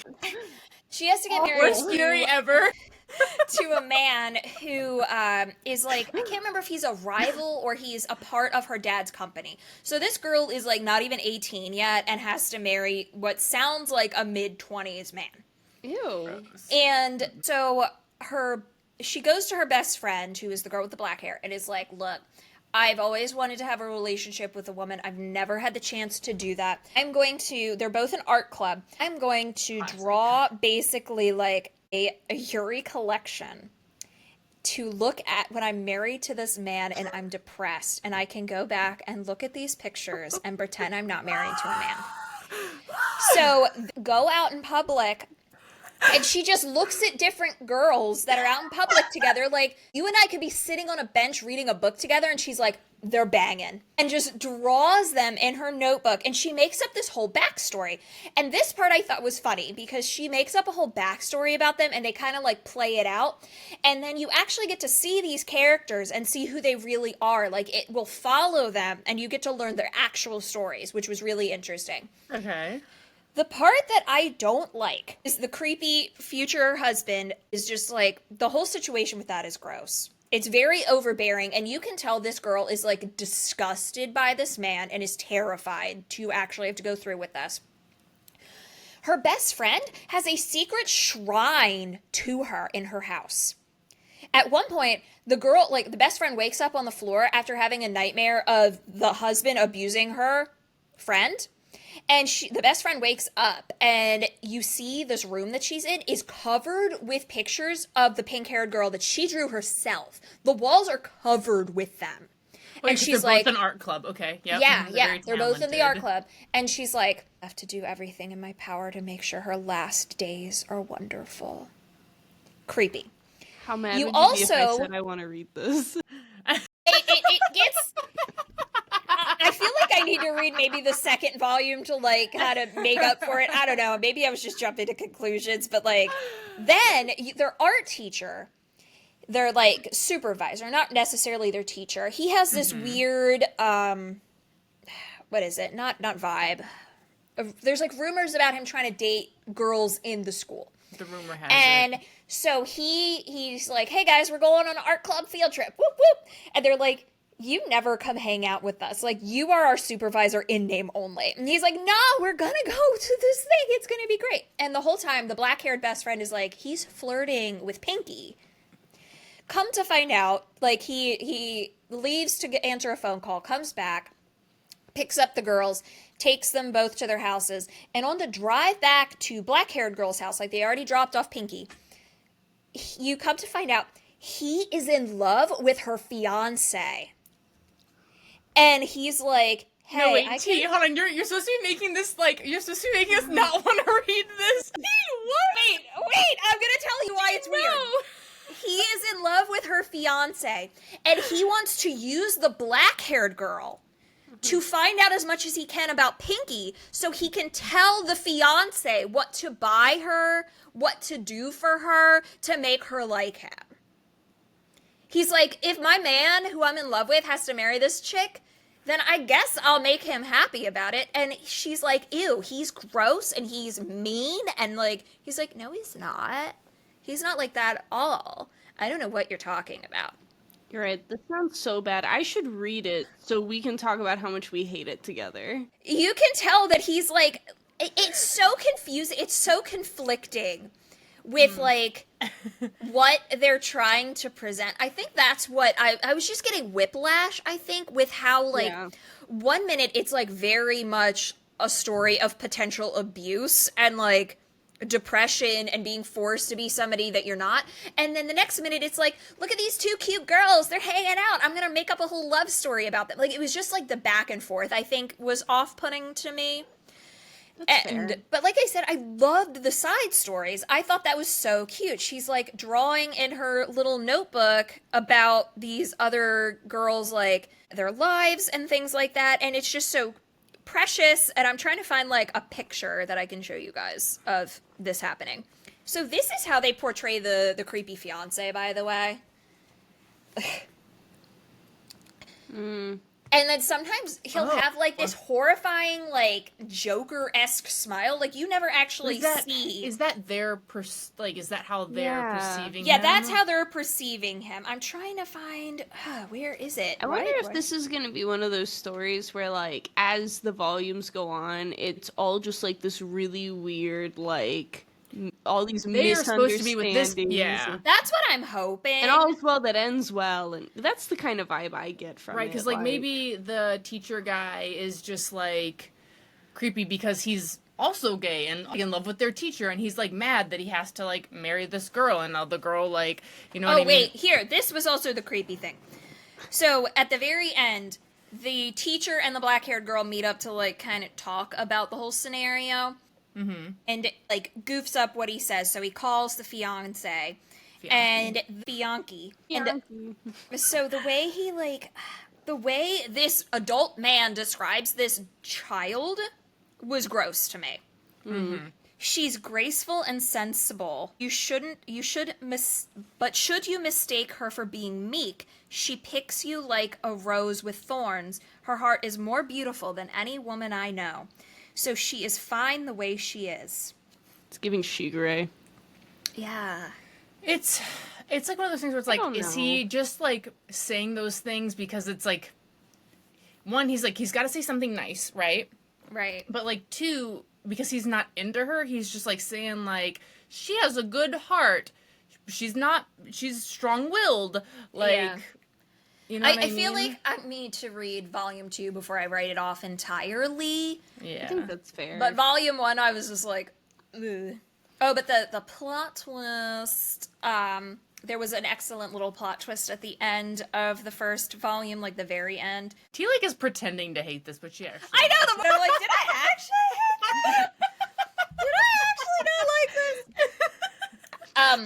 She has to get married Worst Yuri ever. to a man who is like, I can't remember if he's a rival or he's a part of her dad's company. So this girl is like not even 18 yet and has to marry what sounds like a mid-20s man. Ew. And so she goes to her best friend, who is the girl with the black hair, and is like, look, I've always wanted to have a relationship with a woman. I've never had the chance to do that. They're both an art club. I'm going to draw basically like a Yuri collection to look at when I'm married to this man and I'm depressed, and I can go back and look at these pictures and pretend I'm not married to a man. So go out in public, and she just looks at different girls that are out in public together, like, you and I could be sitting on a bench reading a book together, and she's like, they're banging, and just draws them in her notebook, and she makes up this whole backstory. And this part I thought was funny, because she makes up a whole backstory about them, and they kind of, like, play it out, and then you actually get to see these characters and see who they really are. Like, it will follow them, and you get to learn their actual stories, which was really interesting. Okay. The part that I don't like is the creepy future husband is just like, the whole situation with that is gross. It's very overbearing, and you can tell this girl is like disgusted by this man and is terrified to actually have to go through with this. Her best friend has a secret shrine to her in her house. At one point, the girl, like the best friend, wakes up on the floor after having a nightmare of the husband abusing her friend. And the best friend wakes up, and you see this room that she's in is covered with pictures of the pink-haired girl that she drew herself. The walls are covered with them. Wait, and she's they're like, both an art club. Okay. Yep. yeah, they're both in the art talented. club. And she's like, I have to do everything in my power to make sure her last days are wonderful. Creepy. How mad You would you be if I also- said I want to read this? It gets... I feel like I need to read maybe the second volume to, like, how to make up for it. I don't know. Maybe I was just jumping to conclusions. But, like, then their art teacher, their, like, supervisor, not necessarily their teacher, he has this weird, what is it? Not vibe. There's, like, rumors about him trying to date girls in the school. The rumor has And it. so he's like, hey, guys, we're going on an art club field trip. Whoop, whoop. And they're like, you never come hang out with us. Like, you are our supervisor in name only. And he's like, no, we're gonna go to this thing. It's gonna be great. And the whole time, the black-haired best friend is like, he's flirting with Pinky. Come to find out, like, he leaves to answer a phone call, comes back, picks up the girls, takes them both to their houses, and on the drive back to black-haired girl's house, like they already dropped off Pinky, you come to find out he is in love with her fiance. And he's like, hey, No, wait, I T, can... hold on. You're supposed to be making this, like, you're supposed to be making us not want to read this. T, what? Wait, I'm gonna tell you why it's weird. He is in love with her fiance, and he wants to use the black-haired girl to find out as much as he can about Pinky so he can tell the fiance what to buy her, what to do for her to make her like him. He's like, if my man who I'm in love with has to marry this chick, then I guess I'll make him happy about it. And she's like, ew, he's gross and he's mean. And like, he's like, no, he's not. He's not like that at all. I don't know what you're talking about. You're right. This sounds so bad. I should read it so we can talk about how much we hate it together. You can tell that he's like, it's so confusing. It's so conflicting with like what they're trying to present. I think that's what I was just getting whiplash, I think, with how like 1 minute it's like very much a story of potential abuse and like depression and being forced to be somebody that you're not, and then the next minute it's like, look at these two cute girls, they're hanging out, I'm gonna make up a whole love story about them. Like, it was just like the back and forth, I think, was off-putting to me. But like I said, I loved the side stories. I thought that was so cute. She's like drawing in her little notebook about these other girls, like their lives and things like that, and it's just so precious. And I'm trying to find like a picture that I can show you guys of this happening. So this is how they portray the creepy fiance, by the way. And then sometimes he'll have like this horrifying, like Joker-esque smile. Like, you never actually see. Is that is that how they're perceiving him? Yeah, that's how they're perceiving him. I'm trying to find, where is it? I wonder if this is going to be one of those stories where, like, as the volumes go on, it's all just, like, this really weird, like, all these they are misunderstandings. supposed to be with this, yeah. That's what I'm hoping. And all's well that ends well, and that's the kind of vibe I get from it. Right, because, like, maybe the teacher guy is just, like, creepy because he's also gay and in love with their teacher, and he's, like, mad that he has to, like, marry this girl, and now the girl, like, you know what I mean? Oh, wait, here, this was also the creepy thing. So, at the very end, the teacher and the black-haired girl meet up to, like, kind of talk about the whole scenario. And, like, goofs up what he says. So he calls the fiance. And Bianchi. And so the way he, like, the way this adult man describes this child was gross to me. She's graceful and sensible. But should you mistake her for being meek, she picks you like a rose with thorns. Her heart is more beautiful than any woman I know. So she is fine the way she is. It's giving Shigure. Yeah. It's like one of those things where it's like, is he just, like, saying those things because it's, like, one, he's got to say something nice, right? Right. But, like, two, because he's not into her, he's just, like, saying, like, she has a good heart. She's strong-willed. Like... Yeah. You know what I feel mean? like I need to read volume 2 before I write it off entirely. Yeah. I think that's fair. But volume 1, I was just like, ugh. Oh, but the plot twist, there was an excellent little plot twist at the end of the first volume, like the very end. T like is pretending to hate this, but she actually. I know them. I'm like, did I actually hate this? Did I actually not like this?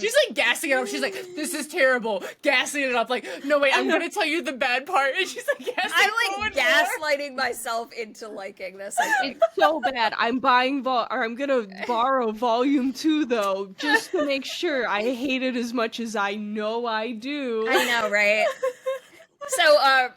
She's like gassing it up. She's like, "This is terrible." Gassing it up, like, "No wait, I'm gonna tell you the bad part." And she's like, gassing. I'm like gaslighting myself into liking this. I think. It's so bad. I'm buying I'm gonna borrow volume 2 though, just to make sure I hate it as much as I know I do. I know, right? So,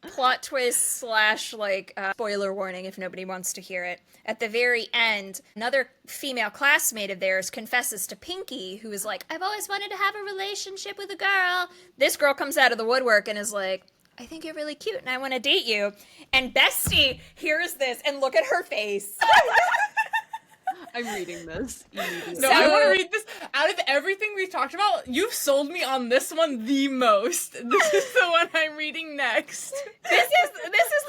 plot twist / like spoiler warning if nobody wants to hear it. At the very end, another female classmate of theirs confesses to Pinky, who is like, "I've always wanted to have a relationship with a girl." This girl comes out of the woodwork and is like, "I think you're really cute and I want to date you." And Bestie hears this and look at her face. I'm reading this immediately. No, I want to read this. Out of everything we've talked about, you've sold me on this one the most. This is the one I'm reading next. This is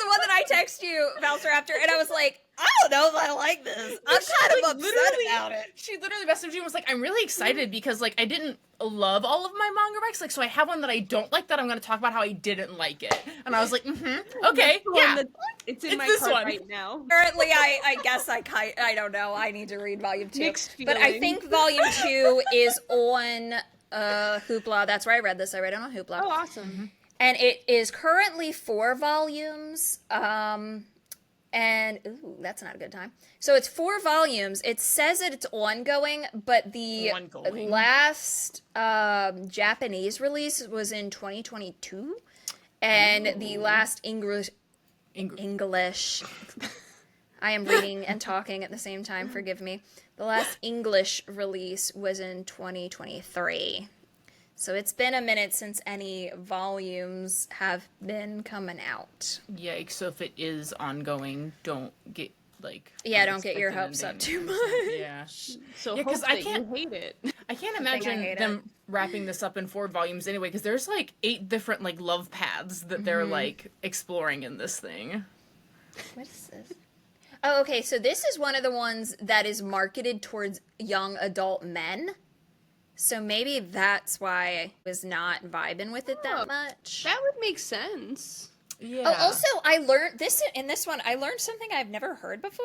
the one that I text you, Valsarpator, and I was like, I don't know if I like this. I'm kind of upset about it. She literally messaged me and was like, "I'm really excited because like I didn't love all of my manga recs, like so I have one that I don't like that I'm going to talk about how I didn't like it." And I was like, okay, yeah, It's in my this cart one right now. Currently, I guess I don't know. I need to read volume 2. Mixed But I feelings. think volume 2 is on Hoopla. That's where I read this. I read it on Hoopla. Oh, awesome. And it is currently 4 volumes. And ooh, that's not a good time. So it's 4 volumes. It says that it's ongoing, but the Ongoing. last Japanese release was in 2022, and the last English. I am reading and talking at the same time. Forgive me. The last English release was in 2023. So it's been a minute since any volumes have been coming out. Yikes! So if it is ongoing, don't get like Don't get your hopes up too much. Yeah. So Yeah, 'cause hope I that can't- you hate it. I can't I imagine hate them wrapping this up in 4 volumes anyway, because there's like 8 different like love paths that they're like exploring in this thing. What is this? Oh, okay. So this is one of the ones that is marketed towards young adult men. So maybe that's why I was not vibing with it that much. That would make sense. Yeah. Oh, also, I learned this in this one. I learned something I've never heard before.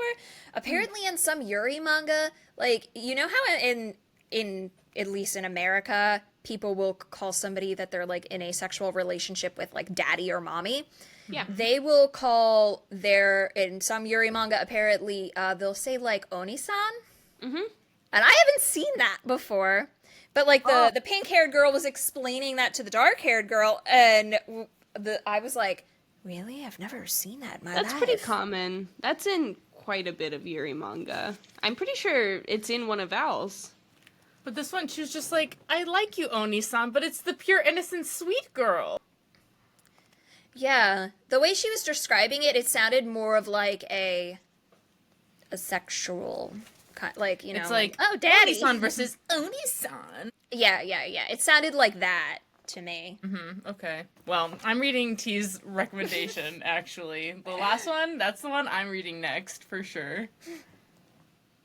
Apparently, in some Yuri manga, like you know how in at least in America, people will call somebody that they're like in a sexual relationship with like daddy or mommy. Yeah. They will call in some Yuri manga, apparently, they'll say like Oni-san. Mm-hmm. And I haven't seen that before. But like the pink-haired girl was explaining that to the dark-haired girl, and I was like, really? I've never seen that in my life. That's pretty common. That's in quite a bit of Yuri manga. I'm pretty sure it's in one of Val's. But this one, she was just like, "I like you, Oni-san, but it's the pure, innocent, sweet girl." Yeah. The way she was describing it, it sounded more of like a sexual kind, like, you know. It's like, oh, daddy. Oni-san versus Oni-san. Yeah. It sounded like that to me. Okay. Well, I'm reading T's recommendation, actually. The last one, that's the one I'm reading next, for sure.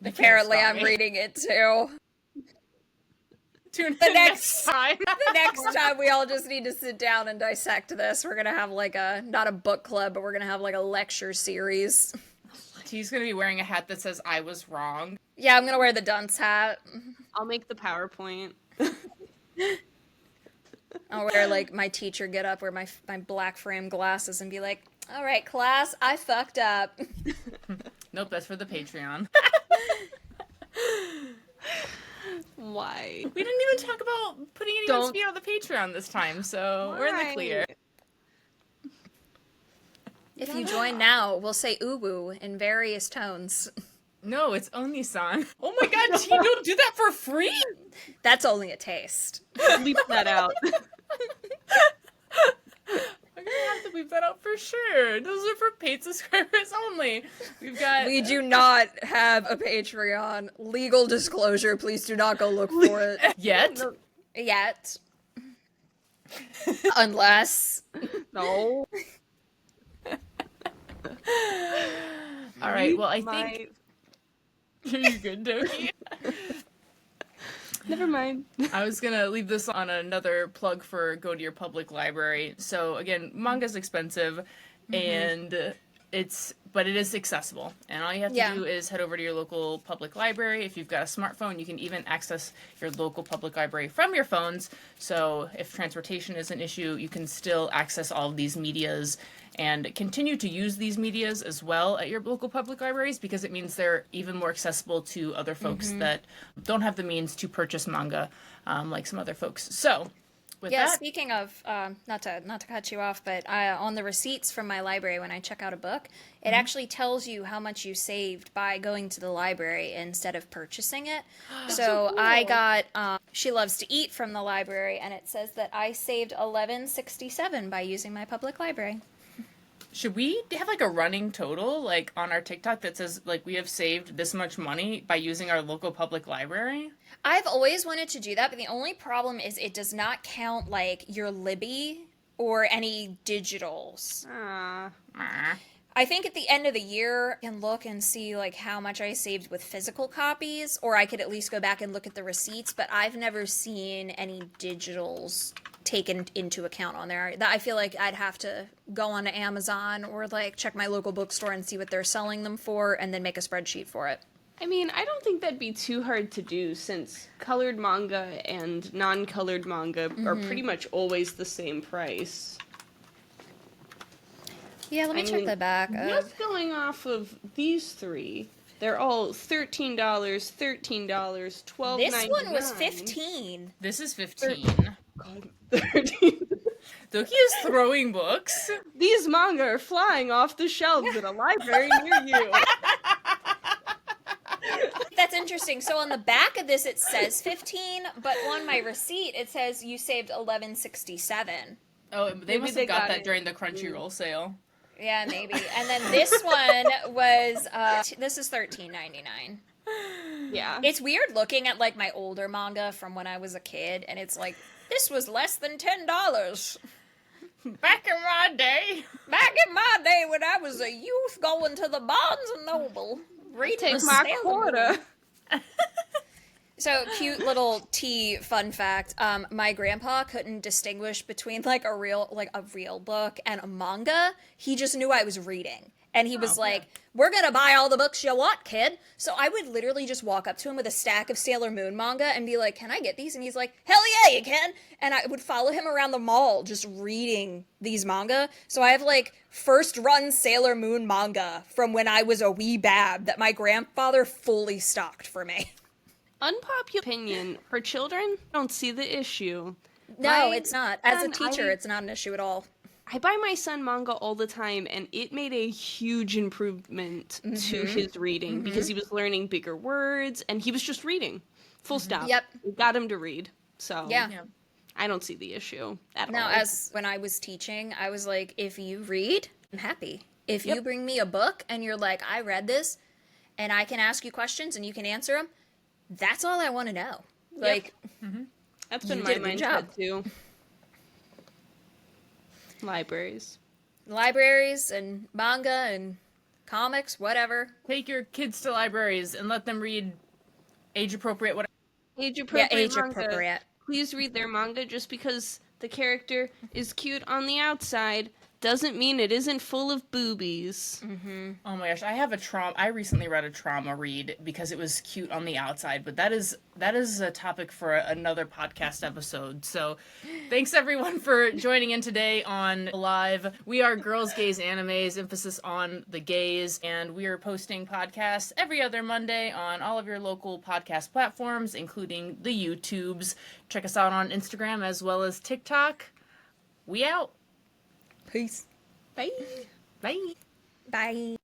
They can't Apparently, stop I'm me. reading it too. Tune The in next- next time. The next time we all just need to sit down and dissect this. We're gonna have like not a book club, but we're gonna have like a lecture series. T's gonna be wearing a hat that says "I was wrong." Yeah, I'm gonna wear the dunce hat. I'll make the PowerPoint. I'll wear like my teacher get up, wear my black frame glasses, and be like, "All right, class, I fucked up." Nope, that's for the Patreon. Why? We didn't even talk about putting anyone's feet on the Patreon this time, so we're in the clear. If you join now, we'll say uwu in various tones. No, it's Oni-san. Oh my god, T, don't do that for free! That's only a taste. Bleep that out. I'm gonna have to leave that out for sure. Those are for paid subscribers only. We do not have a Patreon. Legal disclosure, please do not go look for it. Yet? Yet. Unless. No. All right, well, I think... You're good, Doki? Never mind. I was gonna leave this on another plug for go to your public library. So again, manga's expensive, and but it is accessible. And all you have to do is head over to your local public library. If you've got a smartphone, you can even access your local public library from your phones. So if transportation is an issue, you can still access all of these medias and continue to use these medias as well at your local public libraries, because it means they're even more accessible to other folks that don't have the means to purchase manga like some other folks. So with that, Speaking of, not to cut you off, but on the receipts from my library, when I check out a book, it actually tells you how much you saved by going to the library instead of purchasing it. So cool. I got She Loves to Eat from the library, and it says that I saved $11.67 by using my public library. should we have like a running total like on our TikTok that says like we have saved this much money by using our local public library? I've always wanted to do that, but the only problem is it does not count like your Libby or any digitals. I think at the end of the year I can look and see like how much I saved with physical copies, or I could at least go back and look at the receipts, but I've never seen any digitals taken into account on there. I feel like I'd have to go onto Amazon or like check my local bookstore and see what they're selling them for and then make a spreadsheet for it. I mean, I don't think that'd be too hard to do, since colored manga and non-colored manga are pretty much always the same price. Yeah, let me check the back. Just going off of these three, they're all $13, $13, $12.99. This one was $15. This is 15. God, 13. Doki is throwing books. These manga are flying off the shelves at a library near you. That's interesting. So on the back of this it says 15, but on my receipt it says you saved $11.67. Oh, they must have got that during the Crunchyroll sale. Yeah, maybe. And then this one was this is $13.99. Yeah. It's weird looking at like my older manga from when I was a kid, and it's like this was less than $10. Back in my day. Back in my day when I was a youth going to the Barnes and Noble. Take my quarter. So, cute little tea fun fact. My grandpa couldn't distinguish between like a real book and a manga. He just knew I was reading. And he was like, "We're gonna buy all the books you want, kid." So I would literally just walk up to him with a stack of Sailor Moon manga and be like, "Can I get these?" And he's like, "Hell yeah, you can." And I would follow him around the mall just reading these manga. So I have like first run Sailor Moon manga from when I was a wee bab that my grandfather fully stocked for me. Unpopular opinion, for children, don't see the issue. No, it's not. As a teacher, it's not an issue at all. I buy my son manga all the time, and it made a huge improvement to his reading because he was learning bigger words, and he was just reading. Full stop. Yep. We got him to read. So Yeah. I don't see the issue at all. Now, as when I was teaching, I was like, if you read, I'm happy. If you bring me a book and you're like, I read this, and I can ask you questions and you can answer them, that's all I want to know. Like, That's been you my did a good job. mindset too. Libraries. libraries and manga and comics, whatever. Take your kids to libraries and let them read age-appropriate whatever. Age appropriate age manga. appropriate. Please read their manga. Just because the character is cute on the outside doesn't mean it isn't full of boobies. Oh my gosh, I recently read a trauma read because it was cute on the outside, but that is a topic for another podcast episode. So thanks everyone for joining in today on Live. We are Girls, Gays, Animes, emphasis on the gays, and we are posting podcasts every other Monday on all of your local podcast platforms, including the YouTubes. Check us out on Instagram as well as TikTok. We out. Peace. Bye. Bye. Bye.